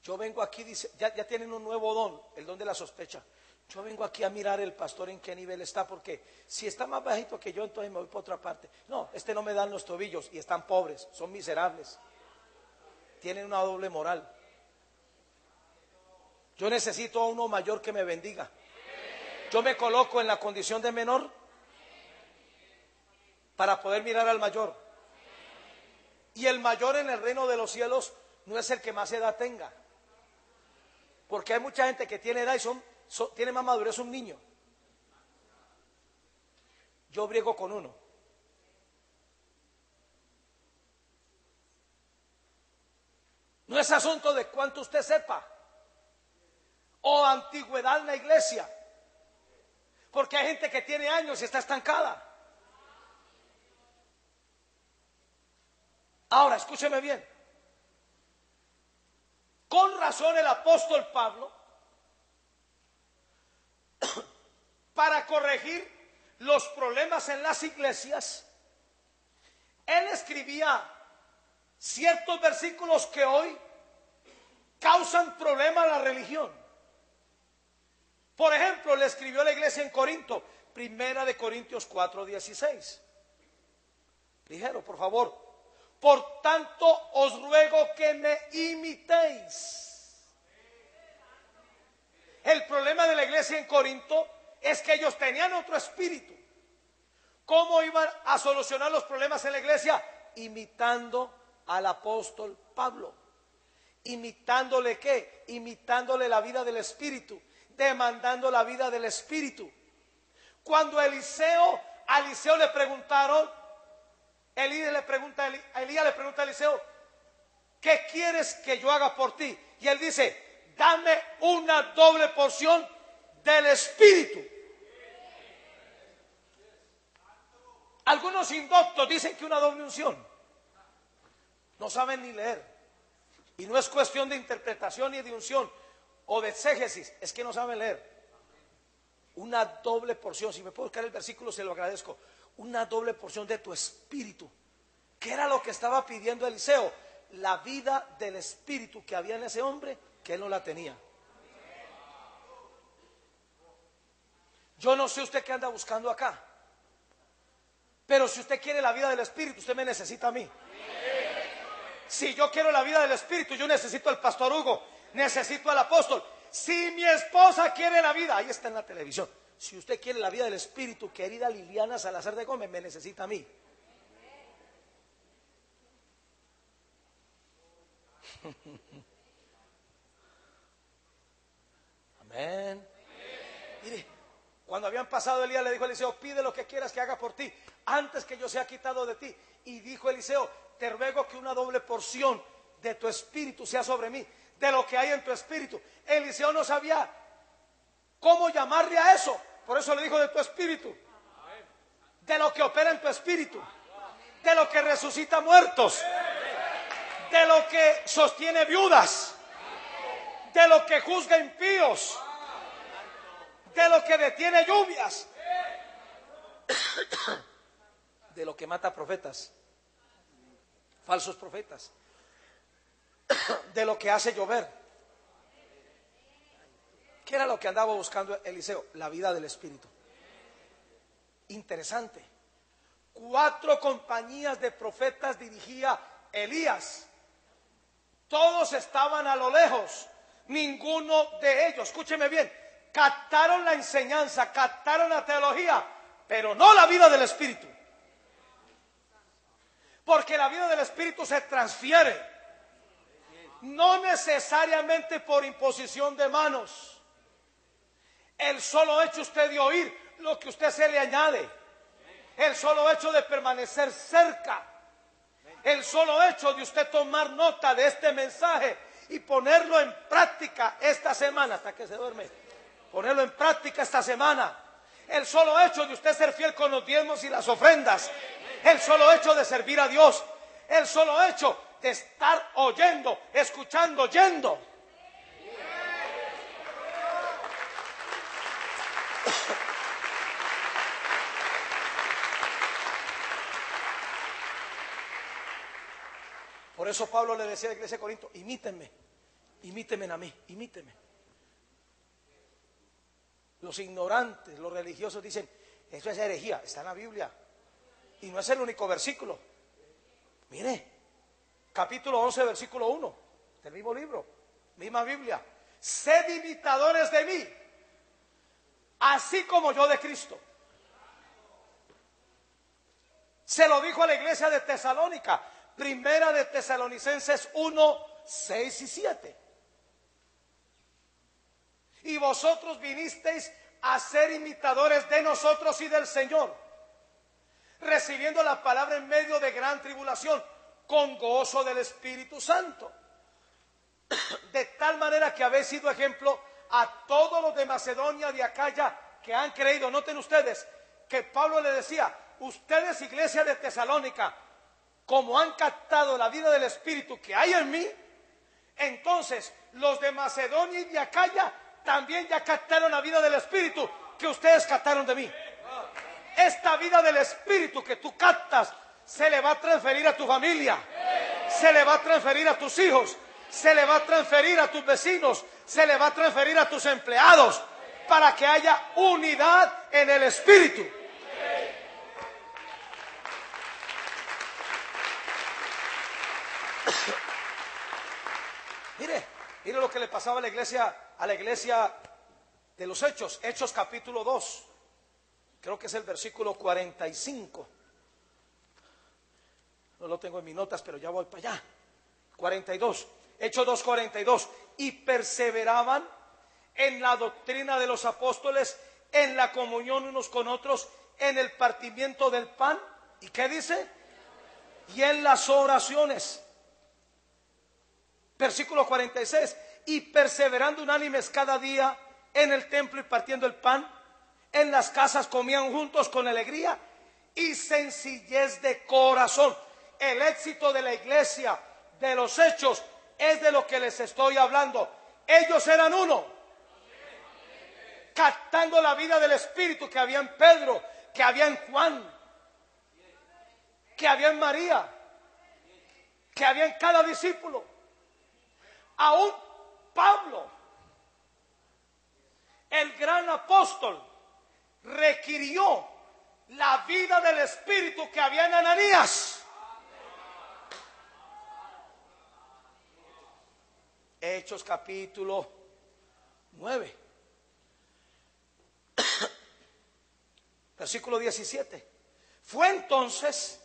A: Yo vengo aquí, dice, ya tienen un nuevo don, el don de la sospecha. Yo vengo aquí a mirar el pastor en qué nivel está, porque si está más bajito que yo, entonces me voy para otra parte. No, no me dan los tobillos y están pobres, son miserables. Tienen una doble moral. Yo necesito a uno mayor que me bendiga. Yo me coloco en la condición de menor para poder mirar al mayor. Y el mayor en el reino de los cielos no es el que más edad tenga. Porque hay mucha gente que tiene edad y tiene más madurez un niño. Yo briego con uno. No es asunto de cuánto usted sepa o antigüedad en la iglesia, porque hay gente que tiene años y está estancada. Ahora, escúcheme bien. Con razón el apóstol Pablo, para corregir los problemas en las iglesias, él escribía ciertos versículos que hoy causan problemas a la religión. Por ejemplo, le escribió a la iglesia en Corinto, Primera de Corintios 4:16. Ligero, por favor. Por tanto, os ruego que me imitéis. El problema de la iglesia en Corinto es que ellos tenían otro espíritu. ¿Cómo iban a solucionar los problemas en la iglesia? Imitando al apóstol Pablo. ¿Imitándole qué? Imitándole la vida del espíritu, demandando la vida del espíritu. Cuando a Eliseo le preguntaron, Elías le pregunta a Eliseo, ¿qué quieres que yo haga por ti? Y él dice, dame una doble porción del espíritu. Algunos indoctos dicen que una doble unción. No saben ni leer. Y no es cuestión de interpretación ni de unción o de exégesis, es que no saben leer. Una doble porción, si me puedo buscar el versículo se lo agradezco. Una doble porción de tu espíritu. ¿Qué era lo que estaba pidiendo Eliseo? La vida del espíritu que había en ese hombre, que él no la tenía. Yo no sé usted qué anda buscando acá, pero si usted quiere la vida del espíritu, usted me necesita a mí. Si yo quiero la vida del espíritu, yo necesito al pastor Hugo, necesito al apóstol. Si mi esposa quiere la vida, ahí está en la televisión. Si usted quiere la vida del espíritu, querida Liliana Salazar de Gómez, me necesita a mí. Amén. Mire, cuando habían pasado Elías le dijo a Eliseo, pide lo que quieras que haga por ti, antes que yo sea quitado de ti. Y dijo Eliseo, te ruego que una doble porción de tu espíritu sea sobre mí, de lo que hay en tu espíritu. Eliseo no sabía cómo llamarle a eso, por eso le dijo de tu espíritu, de lo que opera en tu espíritu, de lo que resucita muertos, de lo que sostiene viudas, de lo que juzga impíos, de lo que detiene lluvias, de lo que mata profetas, falsos profetas, de lo que hace llover. ¿Qué era lo que andaba buscando Eliseo? La vida del espíritu. Interesante. 4 compañías de profetas dirigía Elías. Todos estaban a lo lejos. Ninguno de ellos, escúcheme bien, captaron la enseñanza, captaron la teología, pero no la vida del espíritu. Porque la vida del espíritu se transfiere, no necesariamente por imposición de manos. El solo hecho usted de oír lo que usted se le añade, el solo hecho de permanecer cerca, el solo hecho de usted tomar nota de este mensaje y ponerlo en práctica esta semana hasta que se duerme, ponerlo en práctica esta semana, el solo hecho de usted ser fiel con los diezmos y las ofrendas, el solo hecho de servir a Dios, el solo hecho de estar oyendo, escuchando, yendo. Por eso Pablo le decía a la iglesia de Corinto, imítenme, imítenme a mí, imítenme. Los ignorantes, los religiosos dicen, eso es herejía, está en la Biblia. Y no es el único versículo. Mire, capítulo 11, versículo 1, del mismo libro, misma Biblia. Sed imitadores de mí, así como yo de Cristo. Se lo dijo a la iglesia de Tesalónica, Primera de Tesalonicenses 1, 6 y 7. Y vosotros vinisteis a ser imitadores de nosotros y del Señor, recibiendo la palabra en medio de gran tribulación, con gozo del Espíritu Santo. De tal manera que habéis sido ejemplo a todos los de Macedonia, de Acaya, que han creído. Noten ustedes que Pablo le decía, ustedes iglesia de Tesalónica, como han captado la vida del Espíritu que hay en mí, entonces los de Macedonia y de Acaya también ya captaron la vida del Espíritu que ustedes captaron de mí. Esta vida del Espíritu que tú captas se le va a transferir a tu familia, se le va a transferir a tus hijos, se le va a transferir a tus vecinos, se le va a transferir a tus empleados, para que haya unidad en el Espíritu. Mire lo que le pasaba a la iglesia de los Hechos, Hechos capítulo 2, creo que es el versículo 45. No lo tengo en mis notas, pero ya voy para allá. 42, Hechos 2:42. Y perseveraban en la doctrina de los apóstoles, en la comunión unos con otros, en el partimiento del pan. ¿Y qué dice? Y en las oraciones. Versículo 46. Y perseverando unánimes cada día en el templo y partiendo el pan, en las casas comían juntos con alegría y sencillez de corazón. El éxito de la iglesia de los Hechos es de lo que les estoy hablando. Ellos eran uno, captando la vida del Espíritu que había en Pedro, que había en Juan, que había en María, que había en cada discípulo. Aún Pablo, el gran apóstol, requirió la vida del Espíritu que había en Ananías. Hechos capítulo 9, versículo 17. Fue entonces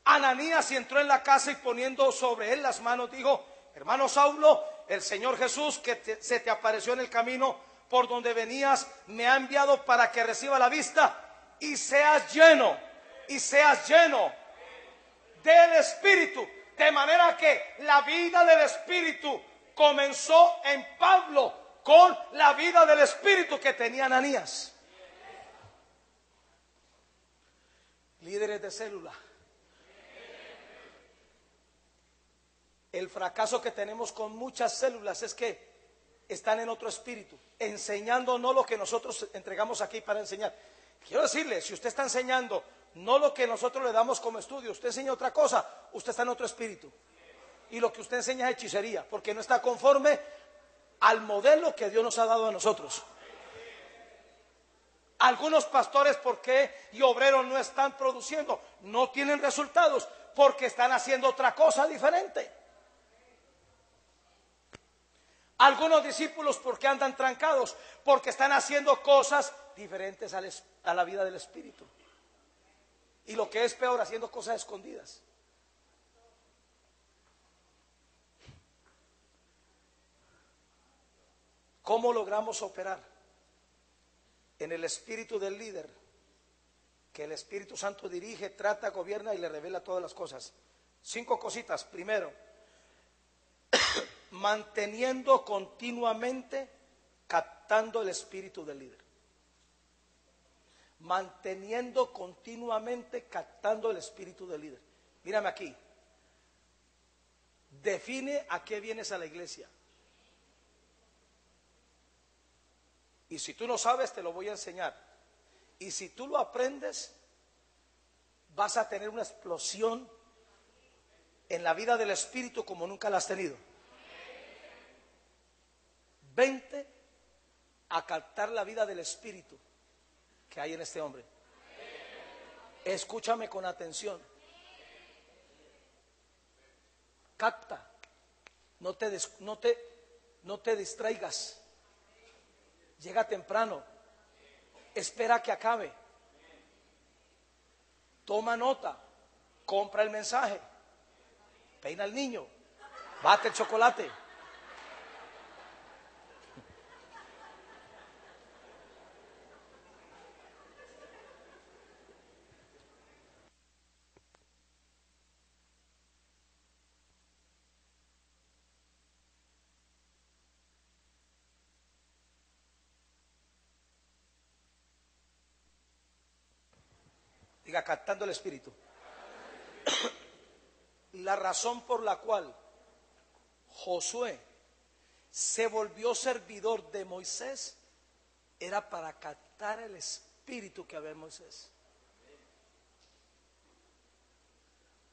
A: Ananías y entró en la casa y poniendo sobre él las manos dijo: hermano Saulo, el Señor Jesús que se te apareció en el camino por donde venías me ha enviado para que reciba la vista y seas lleno del Espíritu. De manera que la vida del Espíritu comenzó en Pablo con la vida del Espíritu que tenía Ananías. Líderes de célula. El fracaso que tenemos con muchas células es que están en otro espíritu, enseñando no lo que nosotros entregamos aquí para enseñar. Quiero decirle, si usted está enseñando no lo que nosotros le damos como estudio, usted enseña otra cosa, usted está en otro espíritu. Y lo que usted enseña es hechicería, porque no está conforme al modelo que Dios nos ha dado a nosotros. Algunos pastores, ¿por qué? Y obreros no están produciendo, no tienen resultados, porque están haciendo otra cosa diferente. Algunos discípulos, ¿por qué andan trancados? Porque están haciendo cosas diferentes a la vida del Espíritu. Y lo que es peor, haciendo cosas escondidas. ¿Cómo logramos operar en el espíritu del líder? Que el Espíritu Santo dirige, trata, gobierna y le revela todas las cosas. 5 cositas. Primero, manteniendo continuamente, captando el espíritu del líder. Manteniendo continuamente, captando el espíritu del líder. Mírame aquí. Define a qué vienes a la iglesia. Y si tú no sabes, te lo voy a enseñar. Y si tú lo aprendes, vas a tener una explosión en la vida del Espíritu como nunca la has tenido. Vente a captar la vida del Espíritu que hay en este hombre. Escúchame con atención. Capta. No te distraigas. Llega temprano. Espera que acabe. Toma nota. Compra el mensaje. Peina al niño. Bate el chocolate. Diga, captando el espíritu. la razón por la cual Josué se volvió servidor de Moisés era para captar el espíritu que había en Moisés.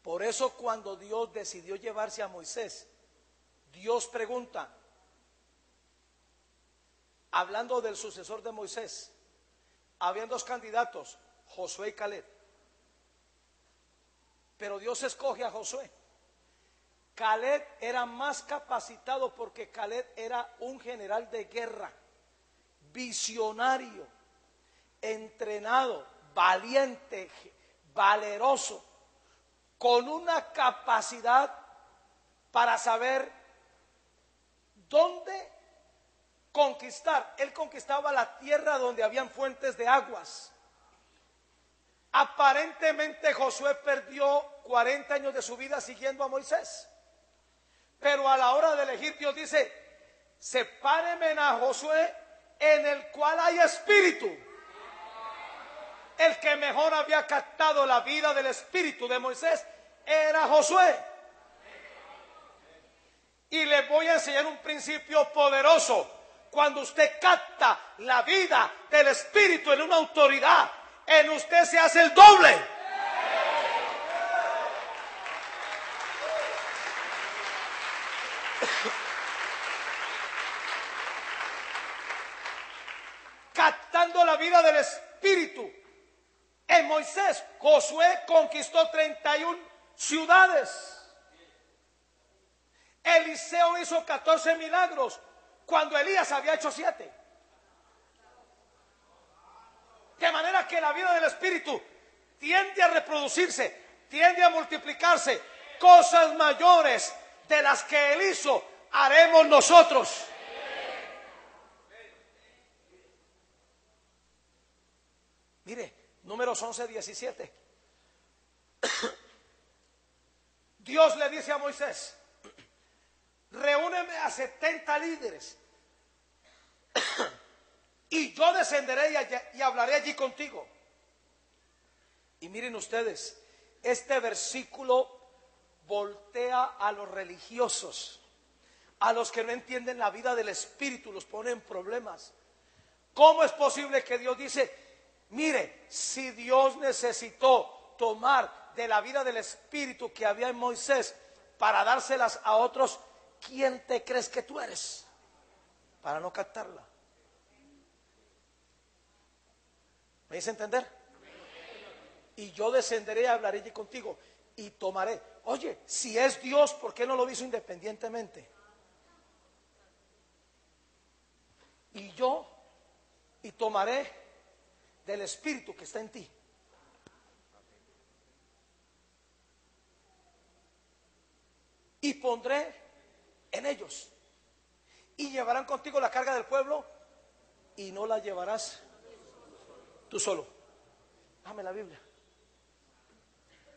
A: Por eso cuando Dios decidió llevarse a Moisés, Dios pregunta, hablando del sucesor de Moisés, habían dos candidatos, Josué y Caleb. Pero Dios escoge a Josué. Caleb era más capacitado porque Caleb era un general de guerra, visionario, entrenado, valiente, valeroso, con una capacidad para saber dónde conquistar. Él conquistaba la tierra donde habían fuentes de aguas. Aparentemente Josué perdió 40 años de su vida siguiendo a Moisés. Pero a la hora de elegir, Dios dice, sepárenme a Josué en el cual hay espíritu. El que mejor había captado la vida del espíritu de Moisés era Josué. Y les voy a enseñar un principio poderoso. Cuando usted capta la vida del espíritu en una autoridad, en usted se hace el doble. Captando la vida del espíritu. En Moisés, Josué conquistó 31 ciudades. Eliseo hizo 14 milagros cuando Elías había hecho 7. De manera que la vida del espíritu tiende a reproducirse, tiende a multiplicarse. Cosas mayores de las que él hizo, haremos nosotros. Mire, Números 11:17. Dios le dice a Moisés, reúneme a 70 líderes y yo descenderé y hablaré allí contigo. Y miren ustedes, este versículo voltea a los religiosos, a los que no entienden la vida del espíritu, los pone en problemas. ¿Cómo es posible que Dios dice, mire, si Dios necesitó tomar de la vida del espíritu que había en Moisés para dárselas a otros, ¿quién te crees que tú eres para no captarla? ¿Me hice entender? Y yo descenderé y hablaré allí contigo y tomaré. Oye, si es Dios, ¿por qué no lo hizo independientemente? Y tomaré del espíritu que está en ti. Y pondré en ellos. Y llevarán contigo la carga del pueblo y no la llevarás tú solo. Dame la Biblia.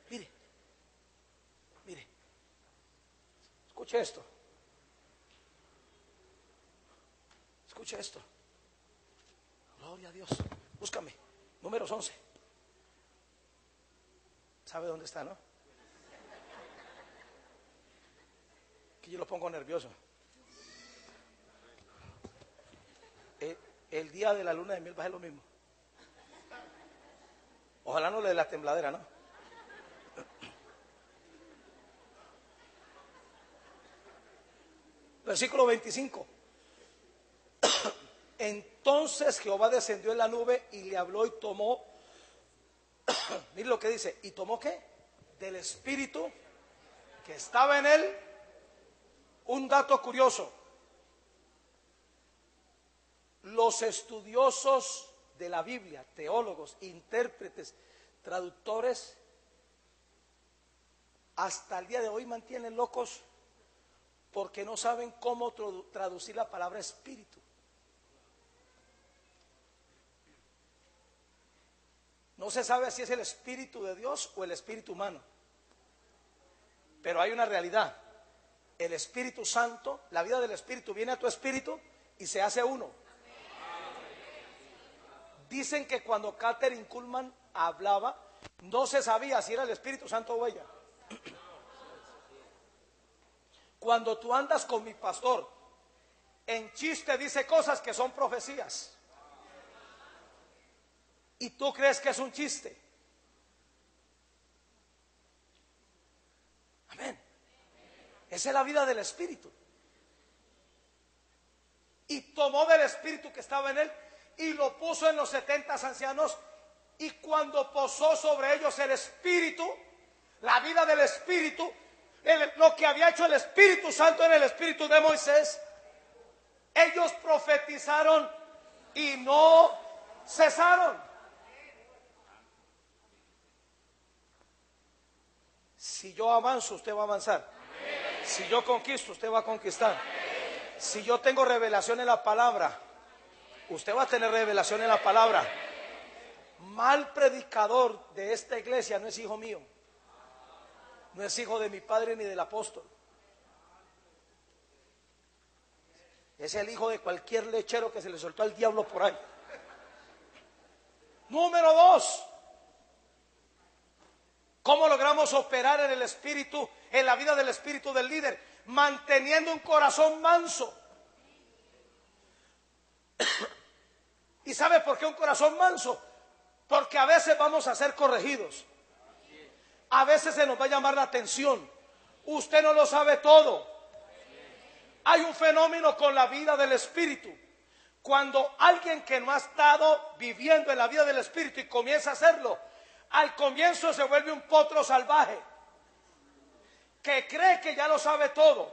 A: Mire. Escuche esto. Escuche esto. Gloria a Dios. Búscame. Números 11. ¿Sabe dónde está, no? Que yo lo pongo nervioso. El día de la luna de miel va a ser lo mismo. Ojalá no le dé la tembladera, ¿no? Versículo 25. Entonces Jehová descendió en la nube y le habló y tomó, mire lo que dice, ¿y tomó qué? Del espíritu que estaba en él. Un dato curioso, los estudiosos de la Biblia, teólogos, intérpretes, traductores, hasta el día de hoy mantienen locos porque no saben cómo traducir la palabra espíritu. No se sabe si es el espíritu de Dios o el espíritu humano. Pero hay una realidad. El Espíritu Santo, la vida del Espíritu viene a tu espíritu y se hace uno. Dicen que cuando Katherine Kuhlman hablaba, no se sabía si era el Espíritu Santo o ella. Cuando tú andas con mi pastor, en chiste dice cosas que son profecías. Y tú crees que es un chiste. Amén. Esa es la vida del Espíritu. Y tomó del Espíritu que estaba en él y lo puso en los 70 ancianos. Y cuando posó sobre ellos el Espíritu, la vida del Espíritu, lo que había hecho el Espíritu Santo en el Espíritu de Moisés, ellos profetizaron y no cesaron. Si yo avanzo, usted va a avanzar. Si yo conquisto, usted va a conquistar. Si yo tengo revelación en la palabra, usted va a tener revelación en la palabra. Mal predicador de esta iglesia no es hijo mío, no es hijo de mi padre ni del apóstol. Es el hijo de cualquier lechero que se le soltó al diablo por ahí. Número 2. ¿Cómo logramos operar en el espíritu, en la vida del espíritu del líder? Manteniendo un corazón manso. ¿Y sabe por qué un corazón manso? Porque a veces vamos a ser corregidos. A veces se nos va a llamar la atención. Usted no lo sabe todo. Hay un fenómeno con la vida del espíritu. Cuando alguien que no ha estado viviendo en la vida del espíritu y comienza a hacerlo, al comienzo se vuelve un potro salvaje, que cree que ya lo sabe todo,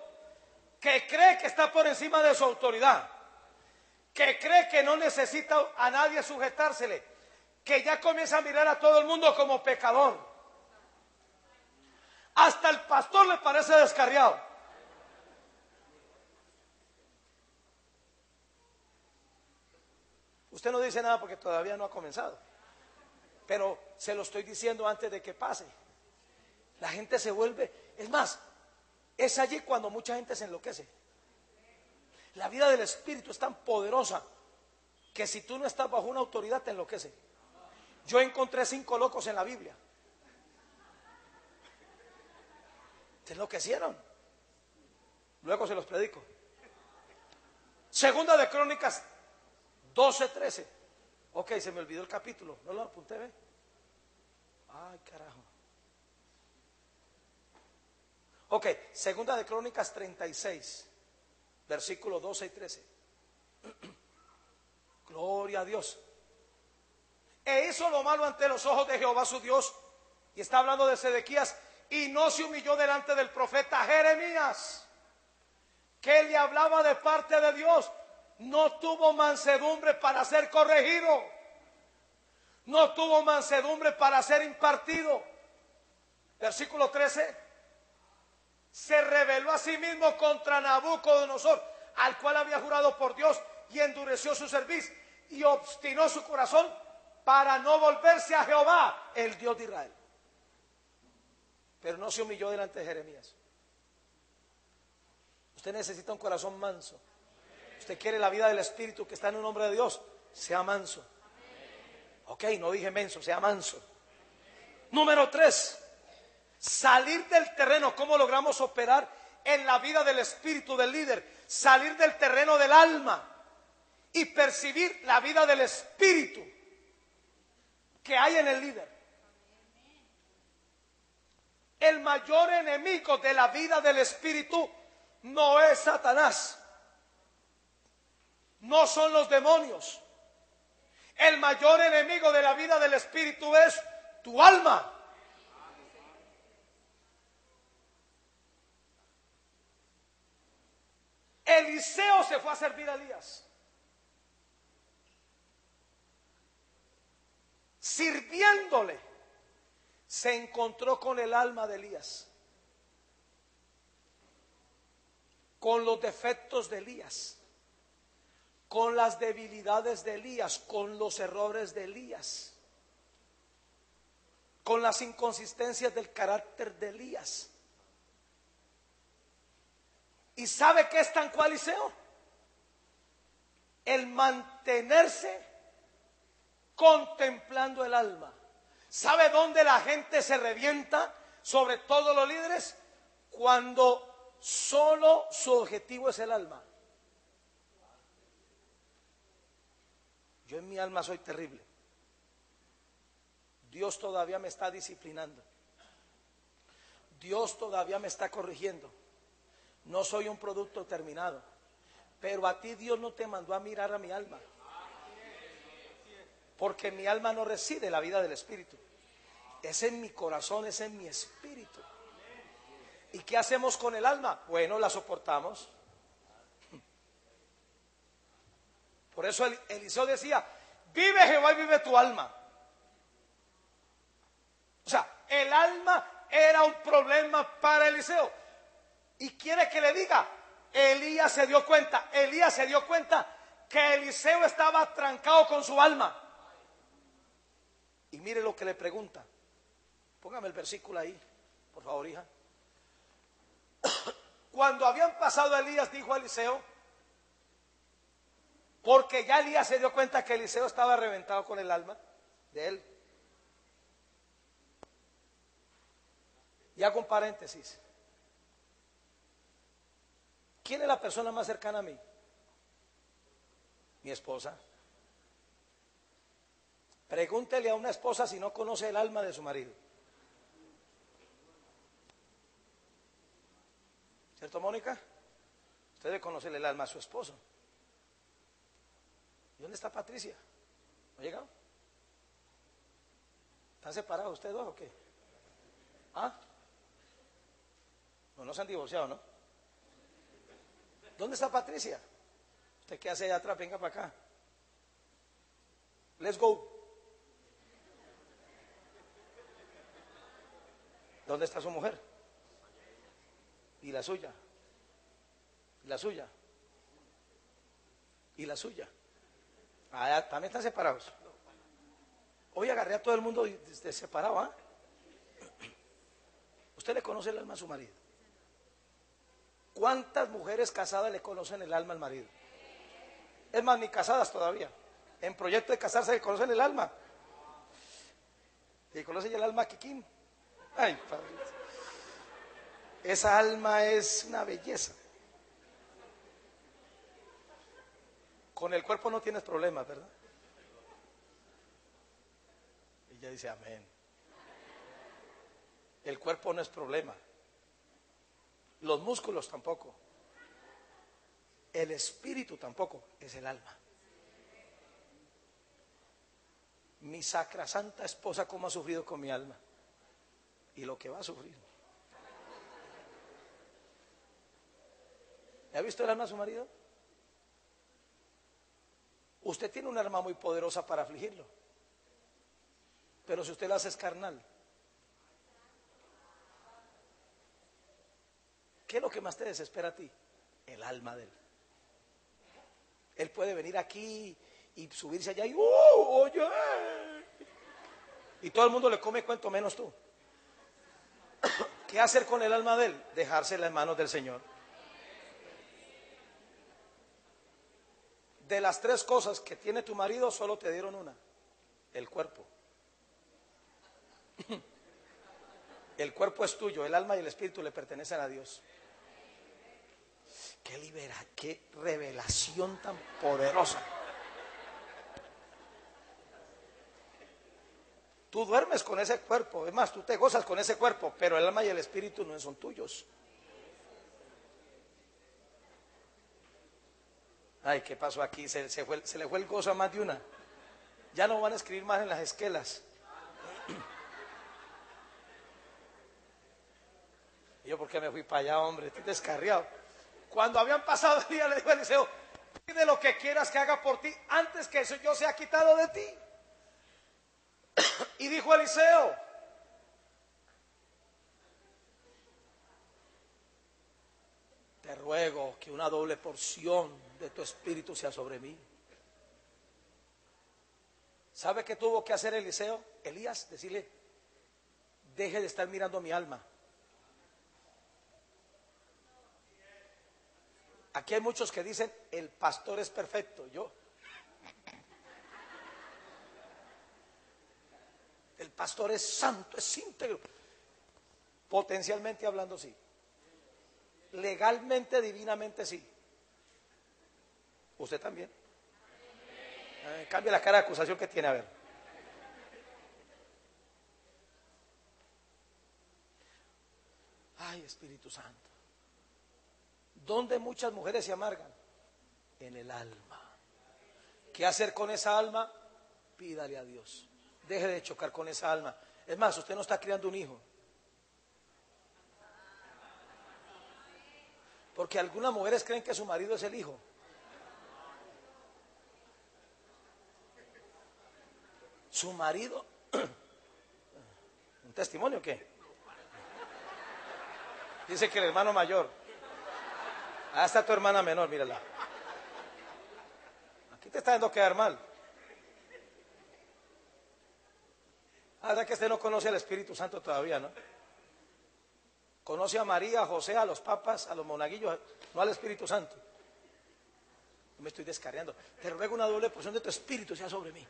A: que cree que está por encima de su autoridad, que cree que no necesita a nadie sujetársele, que ya comienza a mirar a todo el mundo como pecador. Hasta el pastor le parece descarriado. Usted no dice nada porque todavía no ha comenzado, pero se lo estoy diciendo antes de que pase. La gente se vuelve, es más, es allí cuando mucha gente se enloquece. La vida del Espíritu es tan poderosa que si tú no estás bajo una autoridad te enloquece. Yo encontré 5 locos en la Biblia. Se enloquecieron. Luego se los predico. Segunda de Crónicas 12:13. Ok, se me olvidó el capítulo. No lo apunté, ¿ve? Ay, carajo. Ok, segunda de Crónicas 36, versículos 12 y 13. Gloria a Dios. E hizo lo malo ante los ojos de Jehová su Dios. Y está hablando de Sedequías. Y no se humilló delante del profeta Jeremías, que le hablaba de parte de Dios. No tuvo mansedumbre para ser corregido. No tuvo mansedumbre para ser impartido. Versículo 13. Se rebeló a sí mismo contra Nabucodonosor, al cual había jurado por Dios, y endureció su cerviz y obstinó su corazón para no volverse a Jehová, el Dios de Israel. Pero no se humilló delante de Jeremías. Usted necesita un corazón manso. Usted quiere la vida del Espíritu que está en un hombre de Dios, sea manso. Ok, no dije menso, sea manso. Número 3, salir del terreno. ¿Cómo logramos operar en la vida del espíritu del líder? Salir del terreno del alma y percibir la vida del espíritu que hay en el líder. El mayor enemigo de la vida del espíritu no es Satanás, no son los demonios. El mayor enemigo de la vida del espíritu es tu alma. Eliseo se fue a servir a Elías. Sirviéndole, se encontró con el alma de Elías, con los defectos de Elías, con las debilidades de Elías, con los errores de Elías, con las inconsistencias del carácter de Elías. ¿Y sabe qué es tan cual Eliseo? El mantenerse contemplando el alma. ¿Sabe dónde la gente se revienta? Sobre todo los líderes, cuando Solo su objetivo es el alma. Yo en mi alma soy terrible. Dios todavía me está disciplinando. Dios todavía me está corrigiendo. No soy un producto terminado. Pero a ti Dios no te mandó a mirar a mi alma. Porque en mi alma no reside la vida del Espíritu. Es en mi corazón, es en mi espíritu. ¿Y qué hacemos con el alma? Bueno, la soportamos. Por eso Eliseo decía: vive Jehová y vive tu alma. O sea, el alma era un problema para Eliseo. Y quiere que le diga, Elías se dio cuenta que Eliseo estaba trancado con su alma. Y mire lo que le pregunta. Póngame el versículo ahí, por favor, hija. Cuando habían pasado Elías, dijo a Eliseo, porque ya Elías se dio cuenta que Eliseo estaba reventado con el alma de él. Y hago un paréntesis. ¿Quién es la persona más cercana a mí? Mi esposa. Pregúntele a una esposa si no conoce el alma de su marido. ¿Cierto, Mónica? Usted debe conocer el alma a su esposo. ¿Y dónde está Patricia? ¿No ha llegado? ¿Están separados ustedes dos o qué? ¿Ah? No se han divorciado, ¿no? ¿Dónde está Patricia? ¿Usted qué hace allá atrás? Venga para acá. Let's go. ¿Dónde está su mujer? ¿Y la suya? ¿Y la suya? ¿Y la suya? Ah, también están separados. Hoy agarré a todo el mundo separado, ¿ah? ¿Usted le conoce el alma a su marido? ¿Cuántas mujeres casadas le conocen el alma al marido? Es más, ni casadas todavía. En proyecto de casarse le conocen el alma. ¿Le conocen el alma a Kikín? Ay, padre. Esa alma es una belleza. Con el cuerpo no tienes problemas, ¿verdad? Ella dice amén. El cuerpo no es problema. Los músculos tampoco. El espíritu tampoco, es el alma. Mi sacrasanta esposa, cómo ha sufrido con mi alma. Y lo que va a sufrir. ¿Ha visto el alma de su marido? Usted tiene un arma muy poderosa para afligirlo. Pero si usted la hace es carnal. ¿Qué es lo que más te desespera a ti? El alma de él. Él puede venir aquí y subirse allá y oye. Y todo el mundo le come cuento menos tú. ¿Qué hacer con el alma de él? Dejársela en manos del Señor. De las 3 cosas que tiene tu marido, solo te dieron una: el cuerpo. El cuerpo es tuyo, el alma y el espíritu le pertenecen a Dios. Qué revelación tan poderosa. Tú duermes con ese cuerpo, es más, tú te gozas con ese cuerpo, pero el alma y el espíritu no son tuyos. Ay, ¿qué pasó aquí? Se le fue el gozo a más de una. Ya no van a escribir más en las esquelas. Y yo, ¿por qué me fui para allá, hombre? Estoy descarriado. Cuando habían pasado el día, le dijo a Eliseo: pide lo que quieras que haga por ti antes que eso yo sea quitado de ti. Y dijo Eliseo: te ruego que una doble porción de tu espíritu sea sobre mí. ¿Sabe qué tuvo que hacer Elías? Decirle: deje de estar mirando mi alma. Aquí hay muchos que dicen: el pastor es perfecto. El pastor es santo, es íntegro. Potencialmente hablando, sí. legalmente, divinamente sí. Usted también. Cambia la cara de acusación que tiene, a ver. Ay, Espíritu Santo. ¿Dónde muchas mujeres se amargan? En el alma. ¿Qué hacer con esa alma? Pídale a Dios. Deje de chocar con esa alma. Es más, usted no está criando un hijo. Porque algunas mujeres creen que su marido es el hijo. Su marido. ¿Un testimonio o qué? Dice que el hermano mayor. Ah, está tu hermana menor, mírala. Aquí te está dando quedar mal. Ah, verdad que usted no conoce al Espíritu Santo todavía, ¿no? Conoce a María, a José, a los papas, a los monaguillos, no al Espíritu Santo. No me estoy descarriando. Te ruego una doble porción de tu Espíritu sea sobre mí.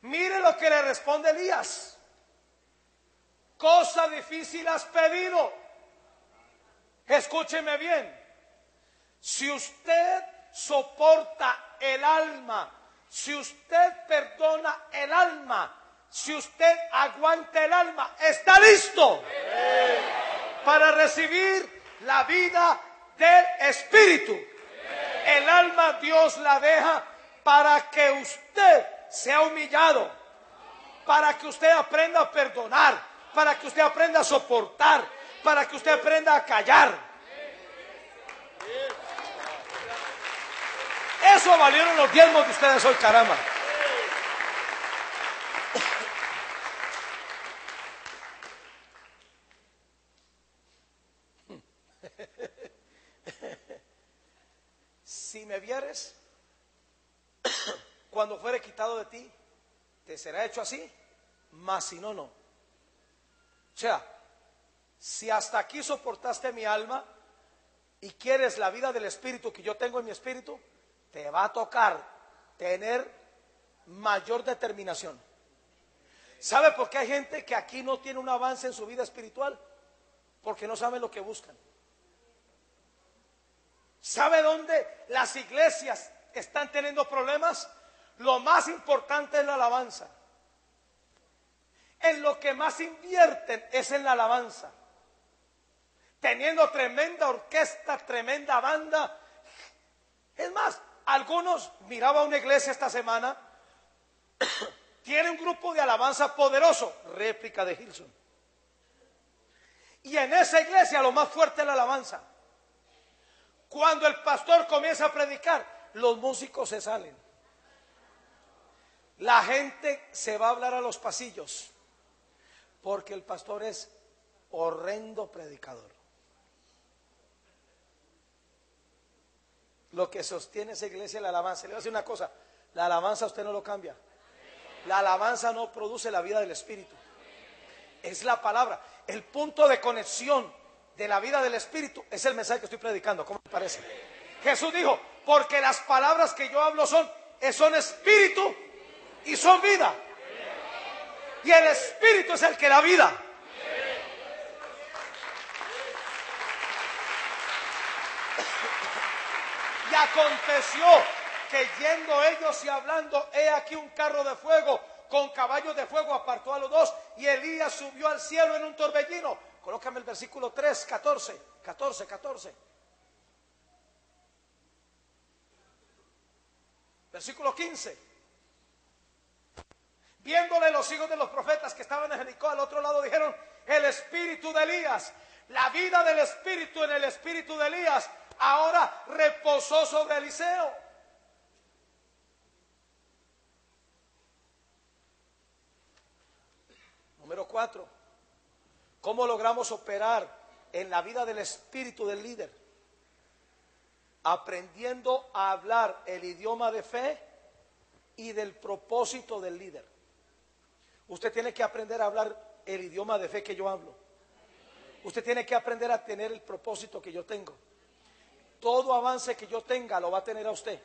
A: Mire lo que le responde Elías. Cosa difícil has pedido. Escúcheme bien. Si usted soporta el alma, si usted perdona el alma, si usted aguanta el alma, está listo para recibir la vida del Espíritu. El alma Dios la deja para que usted sea humillado, para que usted aprenda a perdonar, para que usted aprenda a soportar, para que usted aprenda a callar. Eso valieron los diezmos de ustedes hoy, caramba. Si me vieres, cuando fuere quitado de ti, te será hecho así, mas si no, no. O sea, si hasta aquí soportaste mi alma y quieres la vida del Espíritu que yo tengo en mi espíritu, te va a tocar tener mayor determinación. ¿Sabe por qué hay gente que aquí no tiene un avance en su vida espiritual? Porque no saben lo que buscan. ¿Sabe dónde las iglesias están teniendo problemas? Lo más importante es la alabanza. En lo que más invierten es en la alabanza. Teniendo tremenda orquesta, tremenda banda. Es más, algunos, miraba una iglesia esta semana, tiene un grupo de alabanza poderoso, réplica de Hilson. Y en esa iglesia lo más fuerte es la alabanza. Cuando el pastor comienza a predicar, los músicos se salen. La gente se va a hablar a los pasillos, porque el pastor es horrendo predicador. Lo que sostiene esa iglesia es la alabanza. Le voy a decir una cosa, la alabanza usted no lo cambia. La alabanza no produce la vida del Espíritu. Es la palabra. El punto de conexión de la vida del Espíritu es el mensaje que estoy predicando. ¿Cómo le parece? Jesús dijo, porque las palabras que yo hablo son espíritu y son vida. Y el Espíritu es el que da vida. Y aconteció que yendo ellos y hablando, he aquí un carro de fuego con caballos de fuego apartó a los dos, y Elías subió al cielo en un torbellino. Colócame el versículo 3, 14. Versículo 15. Viéndole los hijos de los profetas que estaban en Jericó al otro lado, dijeron, el espíritu de Elías, la vida del espíritu en el espíritu de Elías, ahora reposó sobre Eliseo. Número 4. ¿Cómo logramos operar en la vida del espíritu del líder? Aprendiendo a hablar el idioma de fe y del propósito del líder. Usted tiene que aprender a hablar el idioma de fe que yo hablo. Usted tiene que aprender a tener el propósito que yo tengo. Todo avance que yo tenga lo va a tener a usted.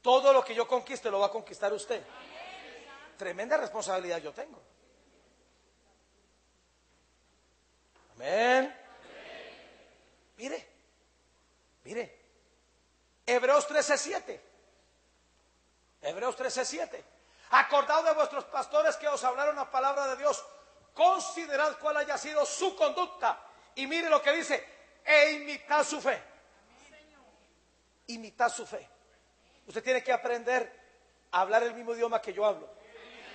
A: Todo lo que yo conquiste lo va a conquistar usted. Tremenda responsabilidad yo tengo. Amén. Mire, Hebreos 13:7. Hebreos 13:7. Acordaos de vuestros pastores que os hablaron la palabra de Dios. Considerad cuál haya sido su conducta. Y mire lo que dice: e imitad su fe. Imitad su fe. Usted tiene que aprender a hablar el mismo idioma que yo hablo.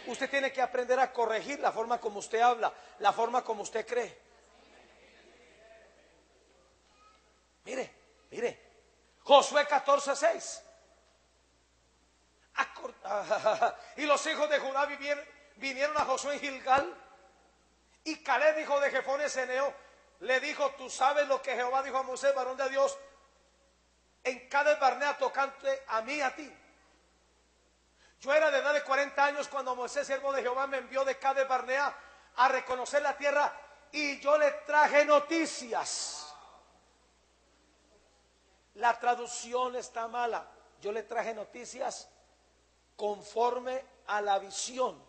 A: Usted tiene que aprender a corregir la forma como usted habla, la forma como usted cree. Mire, Josué 14:6. Y los hijos de Judá vinieron a Josué en Gilgal. Y Caleb, hijo de Jefone Ceneo, le dijo: tú sabes lo que Jehová dijo a Moisés, varón de Dios, en Cades Barnea, tocante a mí y a ti. Yo era de edad de 40 años cuando Moisés, siervo de Jehová, me envió de Cades Barnea a reconocer la tierra, y yo le traje noticias. La traducción está mala. Yo le traje noticias conforme a la visión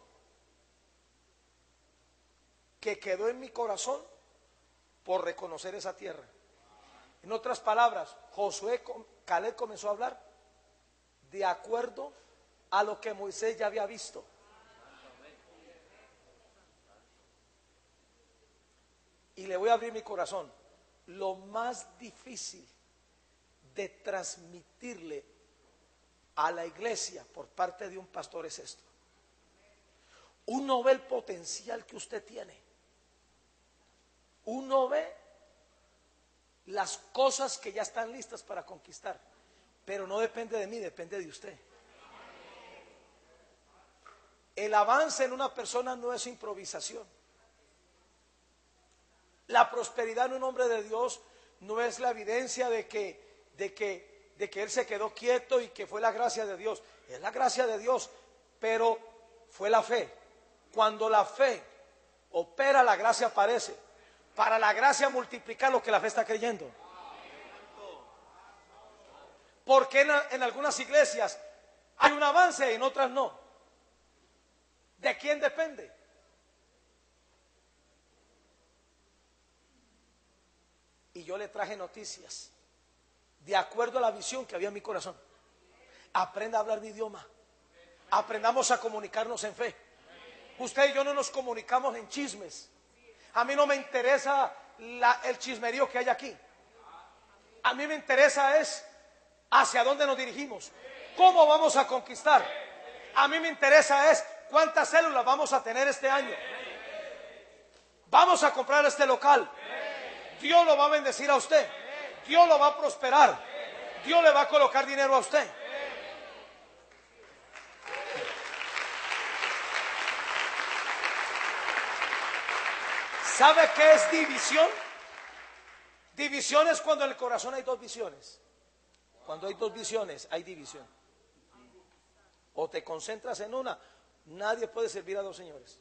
A: que quedó en mi corazón por reconocer esa tierra. En otras palabras, Caleb comenzó a hablar de acuerdo a lo que Moisés ya había visto. Y le voy a abrir mi corazón. Lo más difícil de transmitirle a la iglesia por parte de un pastor es esto. Uno ve el potencial que usted tiene. Uno ve las cosas que ya están listas para conquistar, pero no depende de mí, depende de usted. El avance en una persona no es improvisación. La prosperidad en un hombre de Dios no es la evidencia de que él se quedó quieto y que fue la gracia de Dios. Es la gracia de Dios, pero fue la fe. Cuando la fe opera, la gracia aparece. Para la gracia multiplicar lo que la fe está creyendo. Porque en algunas iglesias hay un avance y en otras no. ¿De quién depende? Y yo le traje noticias de acuerdo a la visión que había en mi corazón. Aprenda a hablar mi idioma. Aprendamos a comunicarnos en fe. Usted y yo no nos comunicamos en chismes. A mí no me interesa el chismerío que hay aquí. A mí me interesa es hacia dónde nos dirigimos, cómo vamos a conquistar. A mí me interesa es cuántas células vamos a tener este año. Vamos a comprar este local. Dios lo va a bendecir a usted. Dios lo va a prosperar. Dios le va a colocar dinero a usted. ¿Sabe qué es división? División es cuando en el corazón hay dos visiones. Cuando hay dos visiones, hay división. O te concentras en una. Nadie puede servir a dos señores.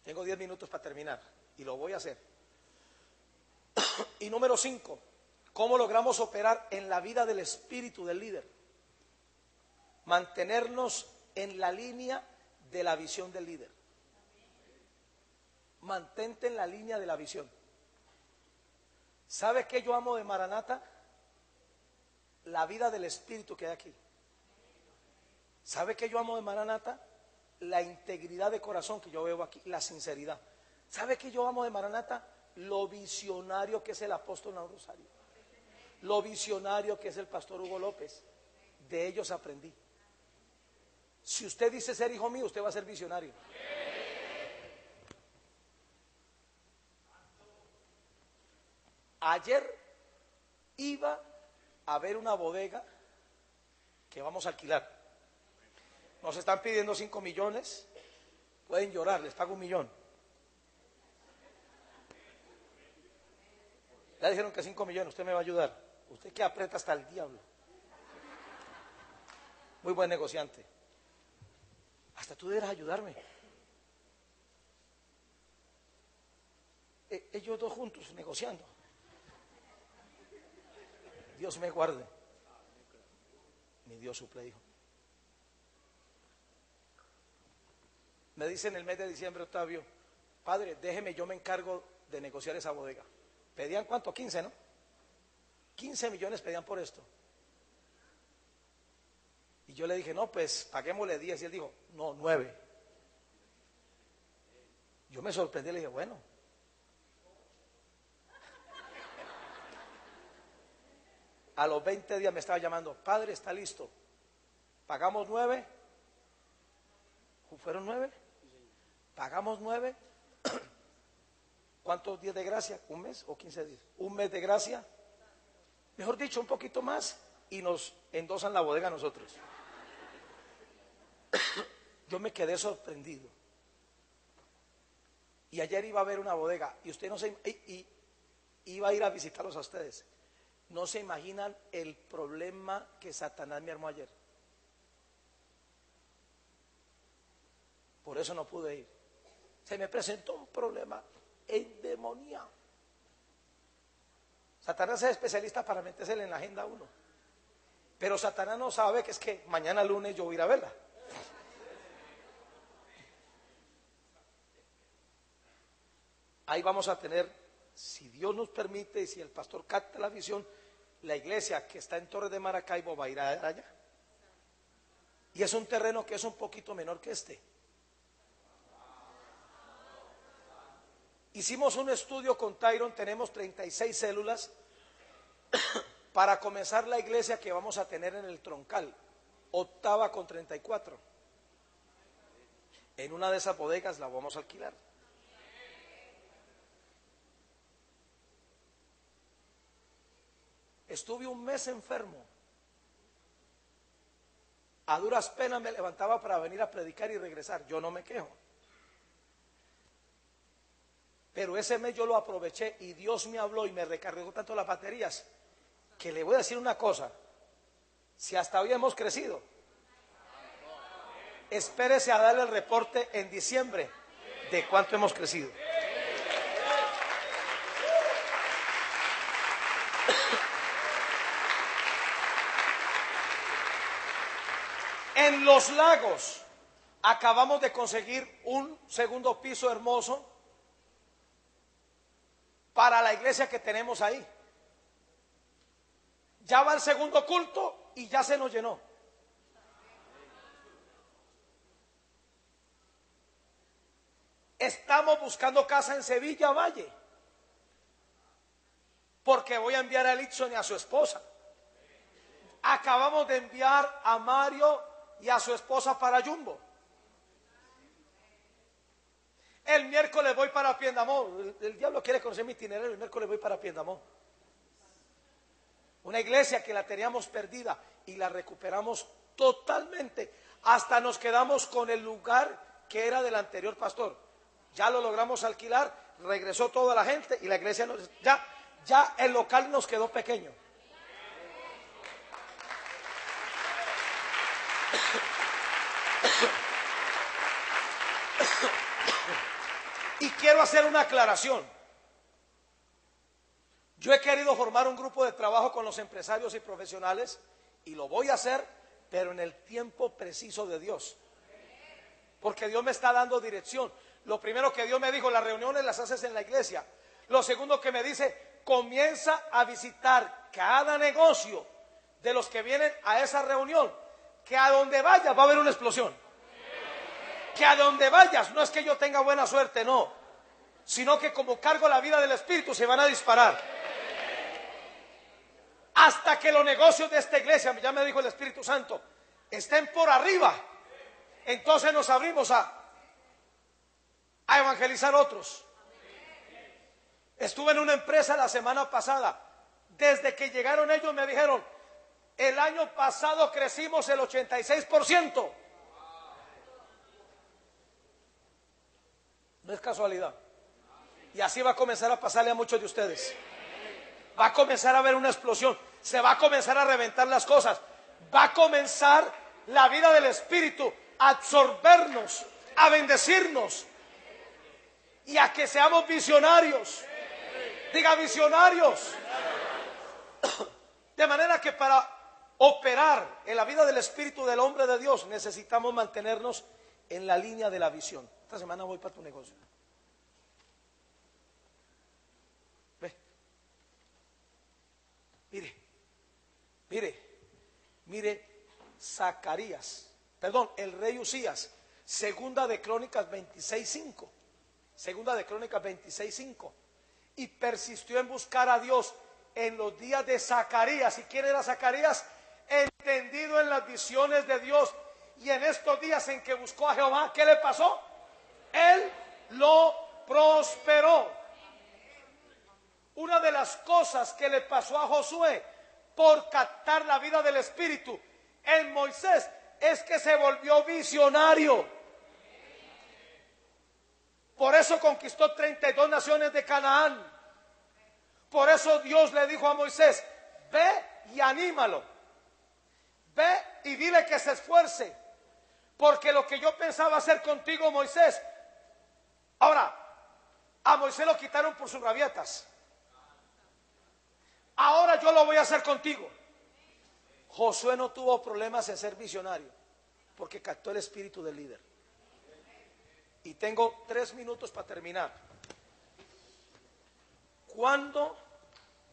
A: Tengo 10 minutos para terminar y lo voy a hacer. Y número 5, ¿cómo logramos operar en la vida del espíritu del líder? Mantenernos en la línea de la visión del líder. Mantente en la línea de la visión. ¿Sabe qué yo amo de Maranata? La vida del espíritu que hay aquí. ¿Sabe qué yo amo de Maranata? La integridad de corazón que yo veo aquí, la sinceridad. ¿Sabe qué yo amo de Maranata? Lo visionario que es el apóstol Naum Rosario. Lo visionario que es el pastor Hugo López. De ellos aprendí. Si usted dice ser hijo mío, usted va a ser visionario. Ayer iba a ver una bodega que vamos a alquilar. Nos están pidiendo 5 millones. Pueden llorar, les pago 1 millón. Ya dijeron que 5 millones, usted me va a ayudar. Usted que aprieta hasta el diablo. Muy buen negociante. Hasta tú deberás ayudarme. Ellos dos juntos negociando. Dios me guarde. Mi Dios suple, hijo. Me dice en el mes de diciembre, Octavio, padre, déjeme, yo me encargo de negociar esa bodega. ¿Pedían cuánto? 15, ¿no? 15 millones pedían por esto. Y yo le dije, no, pues paguémosle 10. Y él dijo, no, 9. Yo me sorprendí y le dije, bueno. A los 20 días me estaba llamando, padre, está listo. Pagamos 9. ¿Fueron 9? Pagamos 9. ¿Cuántos días de gracia? ¿Un mes o 15 días? Un mes de gracia. Mejor dicho, un poquito más. Y nos endosan la bodega a nosotros. Yo me quedé sorprendido. Y ayer iba a ver una bodega. Y usted no se... Y iba a ir a visitarlos a ustedes. No se imaginan el problema que Satanás me armó ayer. Por eso no pude ir. Se me presentó un problema endemoniado. Satanás es especialista para metérsele en la agenda a uno. Pero Satanás no sabe que es que mañana lunes yo voy a ir a verla. Ahí vamos a tener, si Dios nos permite y si el pastor capta la visión, la iglesia que está en Torres de Maracaibo va a ir allá. Y es un terreno que es un poquito menor que este. Hicimos un estudio con Tyron, tenemos 36 células para comenzar la iglesia que vamos a tener en el Troncal, 8ª con 34. En una de esas bodegas la vamos a alquilar. Estuve un mes enfermo. A duras penas me levantaba para venir a predicar y regresar. Yo no me quejo. Pero ese mes yo lo aproveché y Dios me habló y me recargó tanto las baterías que le voy a decir una cosa. Si hasta hoy hemos crecido, espérese a darle el reporte en diciembre de cuánto hemos crecido. En Los Lagos acabamos de conseguir un segundo piso hermoso para la iglesia que tenemos ahí. Ya va el segundo culto y ya se nos llenó. Estamos buscando casa en Sevilla Valle, porque voy a enviar a Elitson y a su esposa. Acabamos de enviar a Mario y a su esposa para Jumbo. El miércoles voy para Piendamó. El diablo quiere conocer mi itinerario. El miércoles voy para Piendamó. Una iglesia que la teníamos perdida y la recuperamos totalmente. Hasta nos quedamos con el lugar que era del anterior pastor. Ya lo logramos alquilar, regresó toda la gente y la iglesia ya el local nos quedó pequeño. Y quiero hacer una aclaración. Yo he querido formar un grupo de trabajo con los empresarios y profesionales y lo voy a hacer, pero en el tiempo preciso de Dios. Porque Dios me está dando dirección. Lo primero que Dios me dijo, las reuniones las haces en la iglesia. Lo segundo que me dice, comienza a visitar cada negocio de los que vienen a esa reunión, que a donde vayas va a haber una explosión. Que a donde vayas, no es que yo tenga buena suerte, no, sino que como cargo la vida del Espíritu se van a disparar. Hasta que los negocios de esta iglesia, ya me dijo el Espíritu Santo, estén por arriba, entonces nos abrimos a evangelizar otros. Estuve en una empresa la semana pasada. Desde que llegaron ellos me dijeron, el año pasado crecimos el 86%. No es casualidad. Y así va a comenzar a pasarle a muchos de ustedes. Va a comenzar a haber una explosión. Se va a comenzar a reventar las cosas. Va a comenzar la vida del Espíritu a absorbernos, a bendecirnos y a que seamos visionarios. Diga visionarios. De manera que para operar en la vida del Espíritu del hombre de Dios necesitamos mantenernos en la línea de la visión. Esta semana voy para tu negocio. Mire, Zacarías, perdón, el rey Usías, segunda de Crónicas 26:5, segunda de Crónicas 26:5, y persistió en buscar a Dios en los días de Zacarías. ¿Y quién era Zacarías? Entendido en las visiones de Dios. Y en estos días en que buscó a Jehová, ¿qué le pasó? Él lo prosperó. Una de las cosas que le pasó a Josué por captar la vida del Espíritu en Moisés es que se volvió visionario. Por eso conquistó 32 naciones de Canaán. Por eso Dios le dijo a Moisés: ve y anímalo, ve y dile que se esfuerce, porque lo que yo pensaba hacer contigo, Moisés, ahora, a Moisés lo quitaron por sus rabietas, ahora yo lo voy a hacer contigo. Josué no tuvo problemas en ser visionario, porque captó el espíritu del líder. Y tengo 3 minutos para terminar.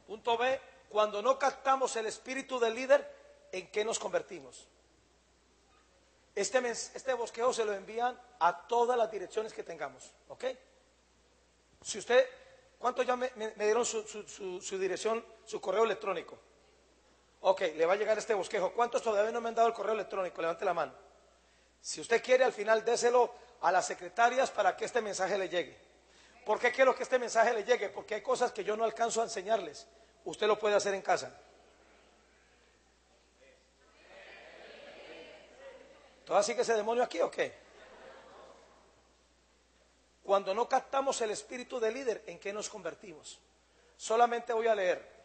A: Punto B, cuando no captamos el espíritu del líder, ¿en qué nos convertimos? Este bosquejo se lo envían a todas las direcciones que tengamos, ¿ok? Si usted, ¿cuántos ya me dieron su dirección, su correo electrónico? Ok, le va a llegar este bosquejo. ¿Cuántos todavía no me han dado el correo electrónico? Levante la mano. Si usted quiere, al final déselo a las secretarias para que este mensaje le llegue. ¿Por qué quiero que este mensaje le llegue? Porque hay cosas que yo no alcanzo a enseñarles. Usted lo puede hacer en casa. ¿Todavía sigue ese demonio aquí o qué? Cuando no captamos el espíritu del líder, ¿en qué nos convertimos? Solamente voy a leer.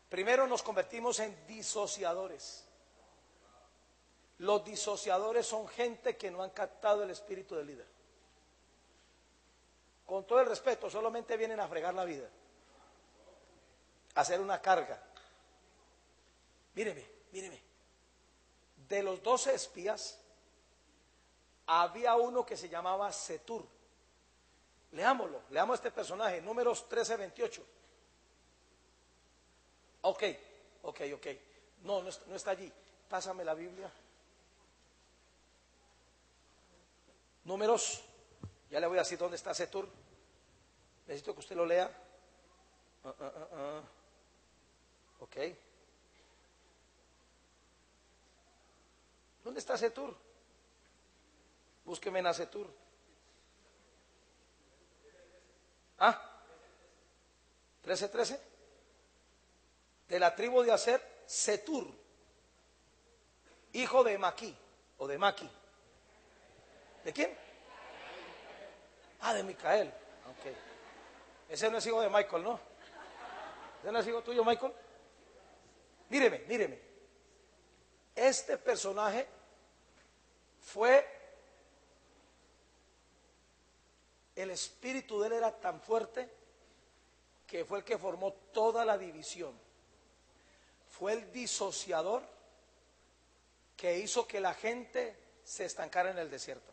A: Primero, nos convertimos en disociadores. Los disociadores son gente que no han captado el espíritu del líder. Con todo el respeto, solamente vienen a fregar la vida, a hacer una carga. Míreme. De los 12 espías, había uno que se llamaba Setur. Leamos este personaje, Números 13:28. Ok. No está allí. Pásame la Biblia. Números, ya le voy a decir dónde está Setur. Necesito que usted lo lea. Ok. ¿Dónde está Setur? Búsqueme en Setur. ¿Ah? 13:13. De la tribu de Aser, Setur, hijo de Maquí, o de Maqui. ¿De quién? Ah, de Micael. Ok. Ese no es hijo de Michael, ¿no? ¿Ese no es hijo tuyo, Michael? Míreme. Este personaje fue, el espíritu de él era tan fuerte que fue el que formó toda la división. Fue el disociador que hizo que la gente se estancara en el desierto.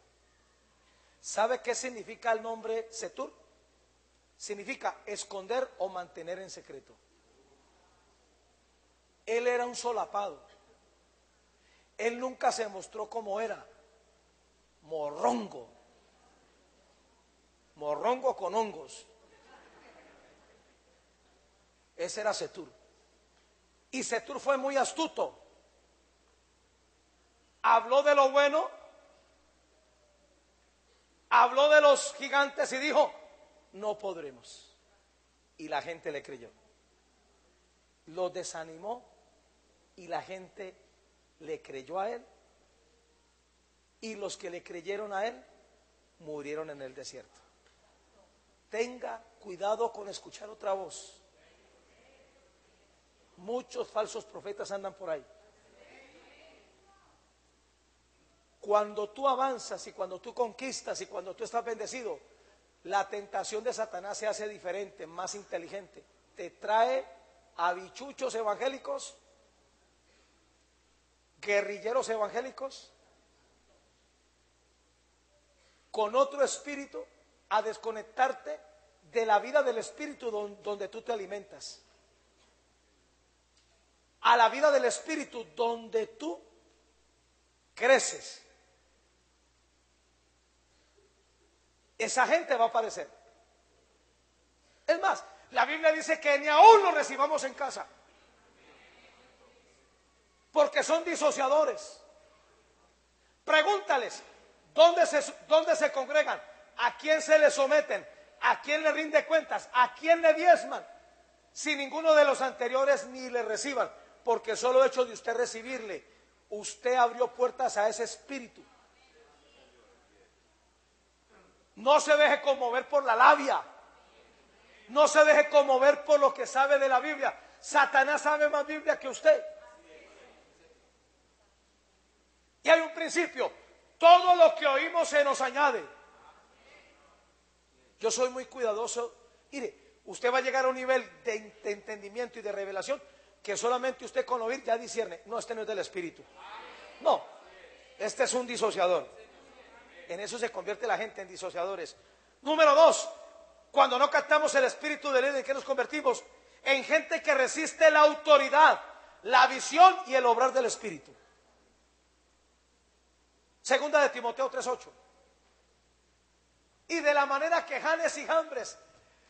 A: ¿Sabe qué significa el nombre Setur? Significa esconder o mantener en secreto. Él era un solapado. Él nunca se mostró como era. Morrongo con hongos. Ese era Setur. Y Setur fue muy astuto. Habló de lo bueno, habló de los gigantes y dijo: no podremos. Y la gente le creyó. Lo desanimó y la gente le creyó a él. Y los que le creyeron a él murieron en el desierto. Tenga cuidado con escuchar otra voz. Muchos falsos profetas andan por ahí. Cuando tú avanzas y cuando tú conquistas y cuando tú estás bendecido, la tentación de Satanás se hace diferente, más inteligente. Te trae a bichuchos evangélicos, guerrilleros evangélicos, con otro espíritu, a desconectarte de la vida del espíritu donde tú te alimentas. a la vida del Espíritu, donde tú creces, esa gente va a aparecer. Es más, la Biblia dice que ni aún los recibamos en casa, porque son disociadores. Pregúntales, ¿dónde se congregan? ¿A quién se le someten? ¿A quién le rinde cuentas? ¿A quién le diezman? Si ninguno de los anteriores ni le reciban, porque el solo hecho de usted recibirle, usted abrió puertas a ese espíritu. No se deje conmover por la labia. No se deje conmover por lo que sabe de la Biblia. Satanás sabe más Biblia que usted. Y hay un principio: todo lo que oímos se nos añade. Yo soy muy cuidadoso. Mire, usted va a llegar a un nivel de entendimiento y de revelación que solamente usted con oír ya discierne. No, este no es del Espíritu. No, este es un disociador. En eso se convierte la gente, en disociadores. Número 2, cuando no captamos el espíritu del líder, ¿en qué nos convertimos? En gente que resiste la autoridad, la visión y el obrar del Espíritu. Segunda de Timoteo 3:8. Y de la manera que Janes y Jambres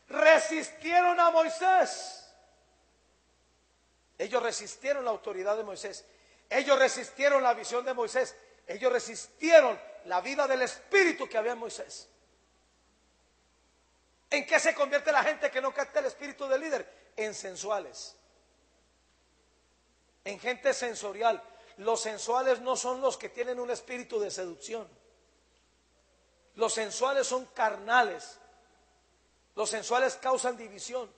A: resistieron a Moisés. Ellos resistieron la autoridad de Moisés. Ellos resistieron la visión de Moisés. Ellos resistieron la vida del Espíritu que había en Moisés. ¿En qué se convierte la gente que no capta el espíritu del líder? En sensuales. En gente sensorial. Los sensuales no son los que tienen un espíritu de seducción. Los sensuales son carnales. Los sensuales causan división.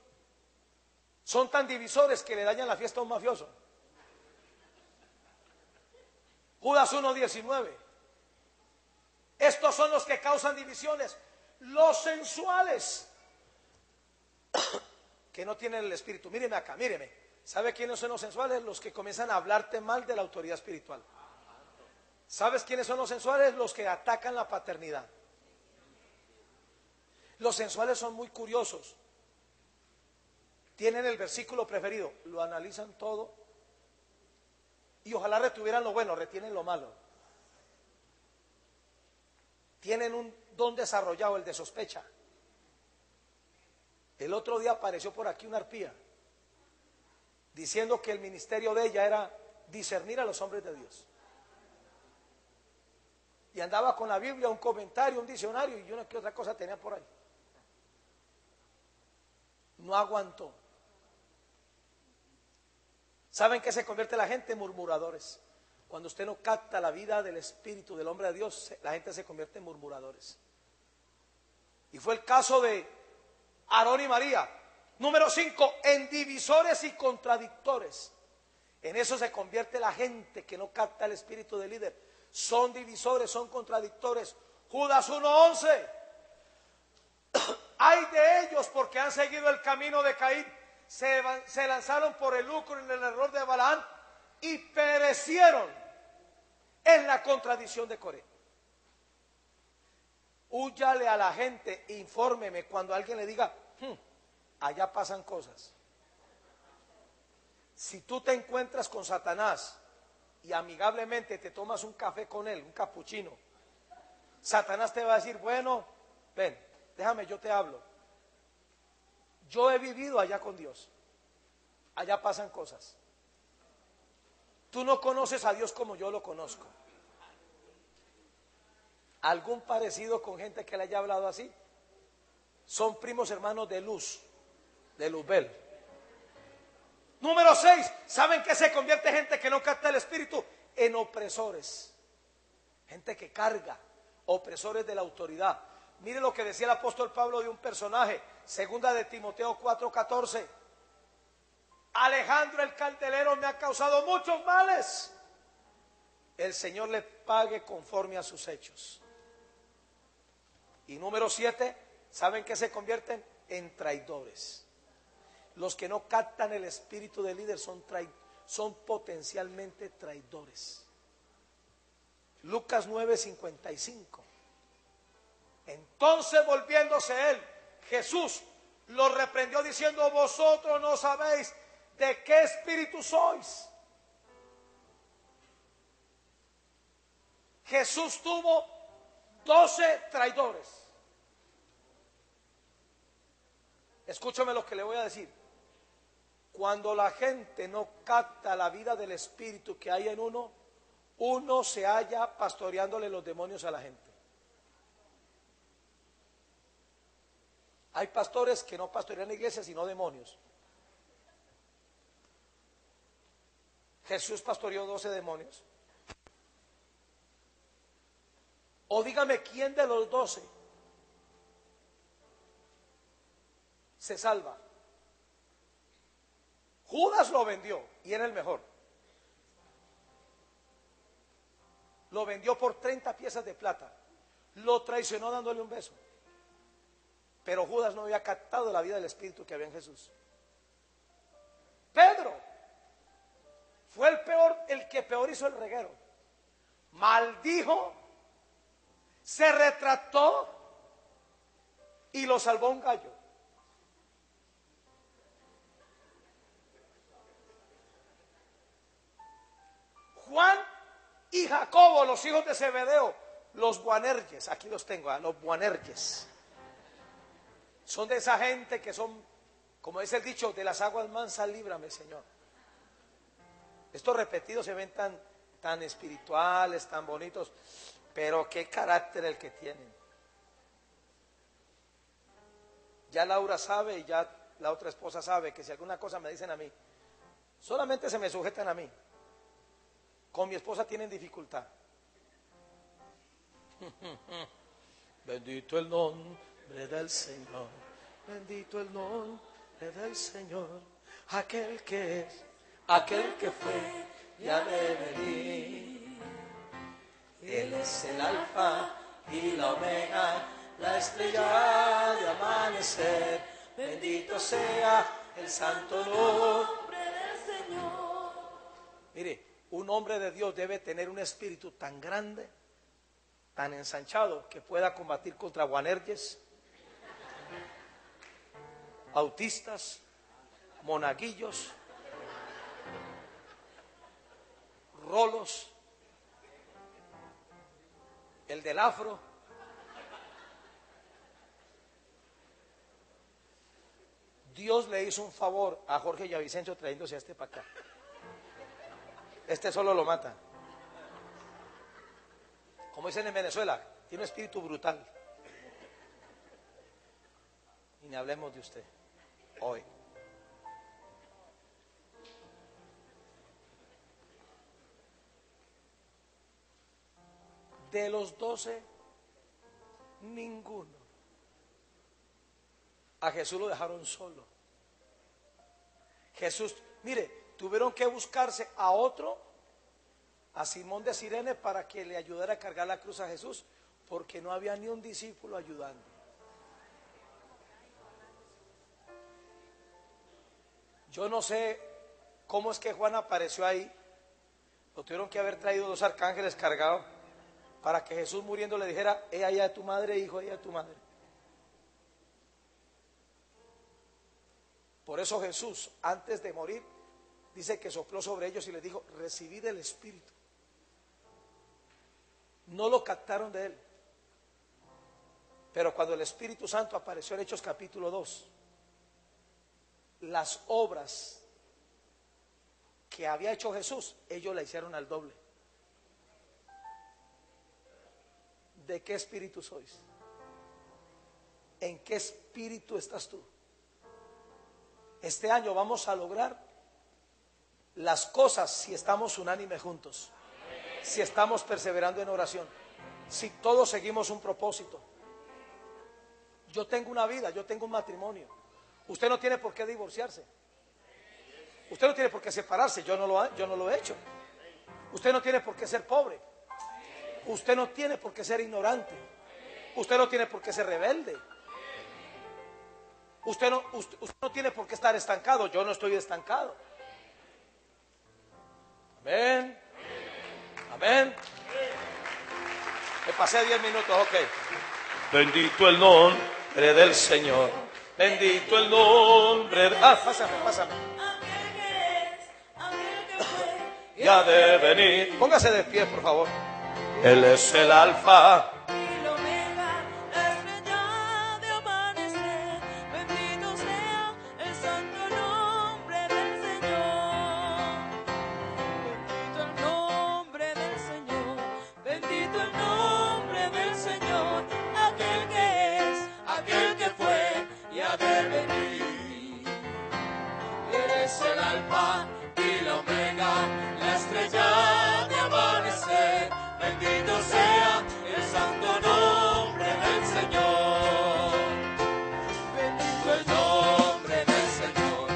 A: Son tan divisores que le dañan la fiesta a un mafioso. Judas 1:19. Estos son los que causan divisiones. Los sensuales que no tienen el espíritu. Míreme acá, míreme. ¿Sabe quiénes son los sensuales? Los que comienzan a hablarte mal de la autoridad espiritual. ¿Sabes quiénes son los sensuales? Los que atacan la paternidad. Los sensuales son muy curiosos. Tienen el versículo preferido, lo analizan todo y ojalá retuvieran lo bueno, retienen lo malo. Tienen un don desarrollado, el de sospecha. El otro día apareció por aquí una arpía diciendo que el ministerio de ella era discernir a los hombres de Dios. Y andaba con la Biblia, un comentario, un diccionario y una que otra cosa tenía por ahí. No aguantó. ¿Saben qué se convierte la gente? En murmuradores. Cuando usted no capta la vida del espíritu del hombre de Dios, la gente se convierte en murmuradores. Y fue el caso de Aarón y María. Número 5, en divisores y contradictores. En eso se convierte la gente que no capta el espíritu del líder. Son divisores, son contradictores. Judas 1:11. Ay de ellos porque han seguido el camino de Caín. Se lanzaron por el lucro en el error de Balaam y perecieron en la contradicción de Coré. Húyale a la gente, infórmeme cuando alguien le diga, allá pasan cosas. Si tú te encuentras con Satanás y amigablemente te tomas un café con él, un capuchino, Satanás te va a decir, bueno, ven, déjame, yo te hablo. Yo he vivido allá con Dios. Allá pasan cosas. Tú no conoces a Dios como yo lo conozco. ¿Algún parecido con gente que le haya hablado así? Son primos hermanos de Luz, de Luzbel. Número 6. ¿Saben qué se convierte gente que no capta el espíritu? En opresores. Gente que carga, opresores de la autoridad. Mire lo que decía el apóstol Pablo de un personaje, segunda de Timoteo 4:14. Alejandro el candelero me ha causado muchos males. El Señor le pague conforme a sus hechos. Y número 7, ¿saben qué se convierten? En traidores. Los que no captan el espíritu del líder son potencialmente traidores. Lucas 9:55. Entonces volviéndose él, Jesús lo reprendió diciendo, vosotros no sabéis ¿De qué espíritu sois? Jesús tuvo 12 traidores. Escúchame lo que le voy a decir. Cuando la gente no capta la vida del espíritu que hay en uno, uno se halla pastoreándole los demonios a la gente. Hay pastores que no pastorean iglesias sino demonios. Jesús pastoreó 12 demonios. O dígame, ¿quién de los 12 se salva? Judas lo vendió y era el mejor. Lo vendió por 30 piezas de plata. Lo traicionó dándole un beso. Pero Judas no había captado la vida del Espíritu que había en Jesús. Pedro fue el que peor hizo el reguero. Maldijo, se retrató y lo salvó un gallo. Juan y Jacobo, los hijos de Zebedeo, los Boanerges, aquí los tengo, los Boanerges, son de esa gente que son, como dice el dicho, de las aguas mansas líbrame, Señor. Estos repetidos se ven tan espirituales, tan bonitos, pero qué carácter el que tienen. Ya Laura sabe y ya la otra esposa sabe que si alguna cosa me dicen a mí, solamente se me sujetan a mí. Con mi esposa tienen dificultad. Bendito el nombre del Señor, bendito el nombre del Señor, aquel que es, aquel que fue y ha de venir. Él es el alfa y la omega, la estrella de amanecer. Bendito sea el santo nombre del Señor. Mire, un hombre de Dios debe tener un espíritu tan grande, tan ensanchado, que pueda combatir contra Boanerges, autistas, monaguillos, rolos, el del afro. Dios le hizo un favor a Jorge Villavicencio trayéndose a este para acá. Este solo lo mata. Como dicen en Venezuela, tiene un espíritu brutal. Y ni hablemos de usted hoy. De los 12, ninguno. A Jesús lo dejaron solo. Jesús, mire, tuvieron que buscarse a otro, a Simón de Cirene, para que le ayudara a cargar la cruz a Jesús, porque no había ni un discípulo ayudando. Yo no sé cómo es que Juan apareció ahí. Lo tuvieron que haber traído 2 arcángeles cargados para que Jesús muriendo le dijera: ella es tu madre, hijo, ella es tu madre. Por eso Jesús, antes de morir, dice que sopló sobre ellos y les dijo: recibid el Espíritu. No lo captaron de él. Pero cuando el Espíritu Santo apareció en Hechos capítulo 2, las obras que había hecho Jesús, ellos la hicieron al doble. ¿De qué espíritu sois? ¿En qué espíritu estás tú? Este año vamos a lograr las cosas si estamos unánimes juntos, si estamos perseverando en oración, si todos seguimos un propósito. Yo tengo una vida, yo tengo un matrimonio. Usted no tiene por qué divorciarse. Usted no tiene por qué separarse. Yo no lo he hecho. Usted no tiene por qué ser pobre. Usted no tiene por qué ser ignorante. Usted no tiene por qué ser rebelde. Usted no tiene por qué estar estancado. Yo no estoy estancado. Amén. Amén. Me pasé 10 minutos, ok. Bendito el nombre del Señor. Bendito el nombre. Pásame. y ha de venir. Póngase de pie, por favor. Él es el alfa
B: y la omega, la estrella de amanecer. Bendito sea el santo nombre del Señor. Bendito el nombre del Señor. Bendito el nombre del Señor. Aquel que es, aquel que fue y ha de venir. Eres el alfa y la omega, la estrella de amanecer. Bendito sea el santo nombre del Señor. Bendito el nombre del Señor.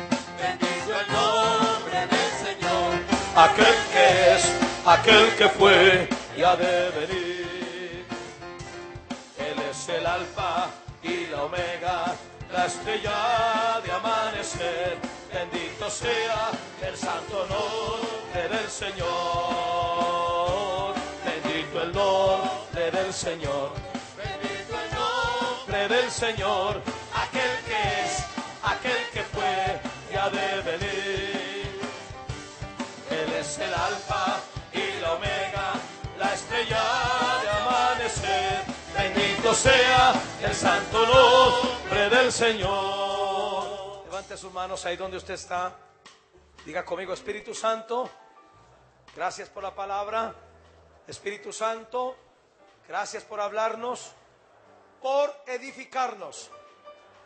B: Bendito el nombre del Señor.
A: aquel que es, aquel que fue y ha de venir. Él es el alfa y la omega, la estrella de amanecer. Bendito sea el santo nombre del Señor. Bendito el nombre del Señor.
B: Bendito el nombre
A: Del Señor, aquel que es, aquel que fue y ha de venir. Él es el alfa y la omega, la estrella de amanecer. Bendito sea el santo nombre del Señor. Levante sus manos ahí donde usted está. Diga conmigo: Espíritu Santo, gracias por la palabra. Espíritu Santo, gracias por hablarnos, por edificarnos.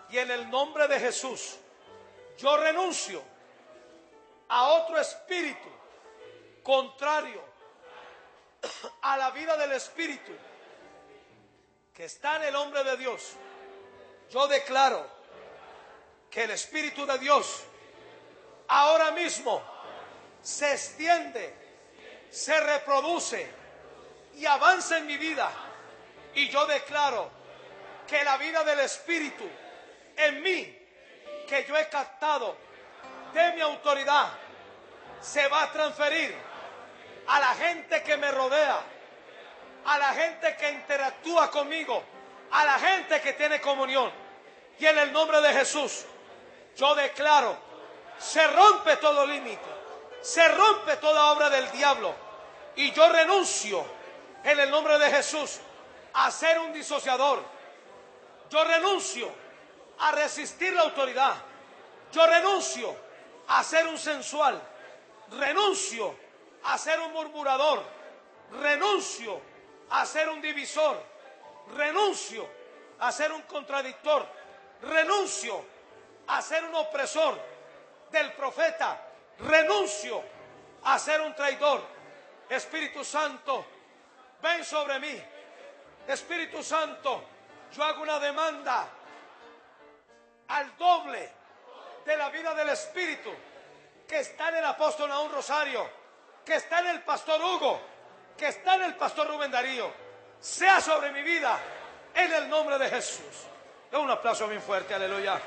A: Y en el nombre de Jesús, yo renuncio a otro espíritu contrario a la vida del Espíritu que está en el hombre de Dios. Yo declaro que el Espíritu de Dios ahora mismo se extiende, se reproduce y avanza en mi vida. Y yo declaro que la vida del Espíritu en mí, que yo he captado de mi autoridad, se va a transferir a la gente que me rodea, a la gente que interactúa conmigo, a la gente que tiene comunión. Y en el nombre de Jesús, yo declaro, se rompe todo límite, se rompe toda obra del diablo. Y yo renuncio en el nombre de Jesús a ser un disociador. Yo renuncio a resistir la autoridad. Yo renuncio a ser un sensual. Renuncio a ser un murmurador. Renuncio a ser un divisor. Renuncio a ser un contradictor. Renuncio a ser un opresor del profeta. Renuncio a ser un traidor. Espíritu Santo, ven sobre mí. Espíritu Santo, yo hago una demanda al doble de la vida del Espíritu que está en el apóstol Nahum Rosario, que está en el pastor Hugo, que está en el pastor Rubén Darío. Sea sobre mi vida en el nombre de Jesús. Un aplauso bien fuerte, aleluya.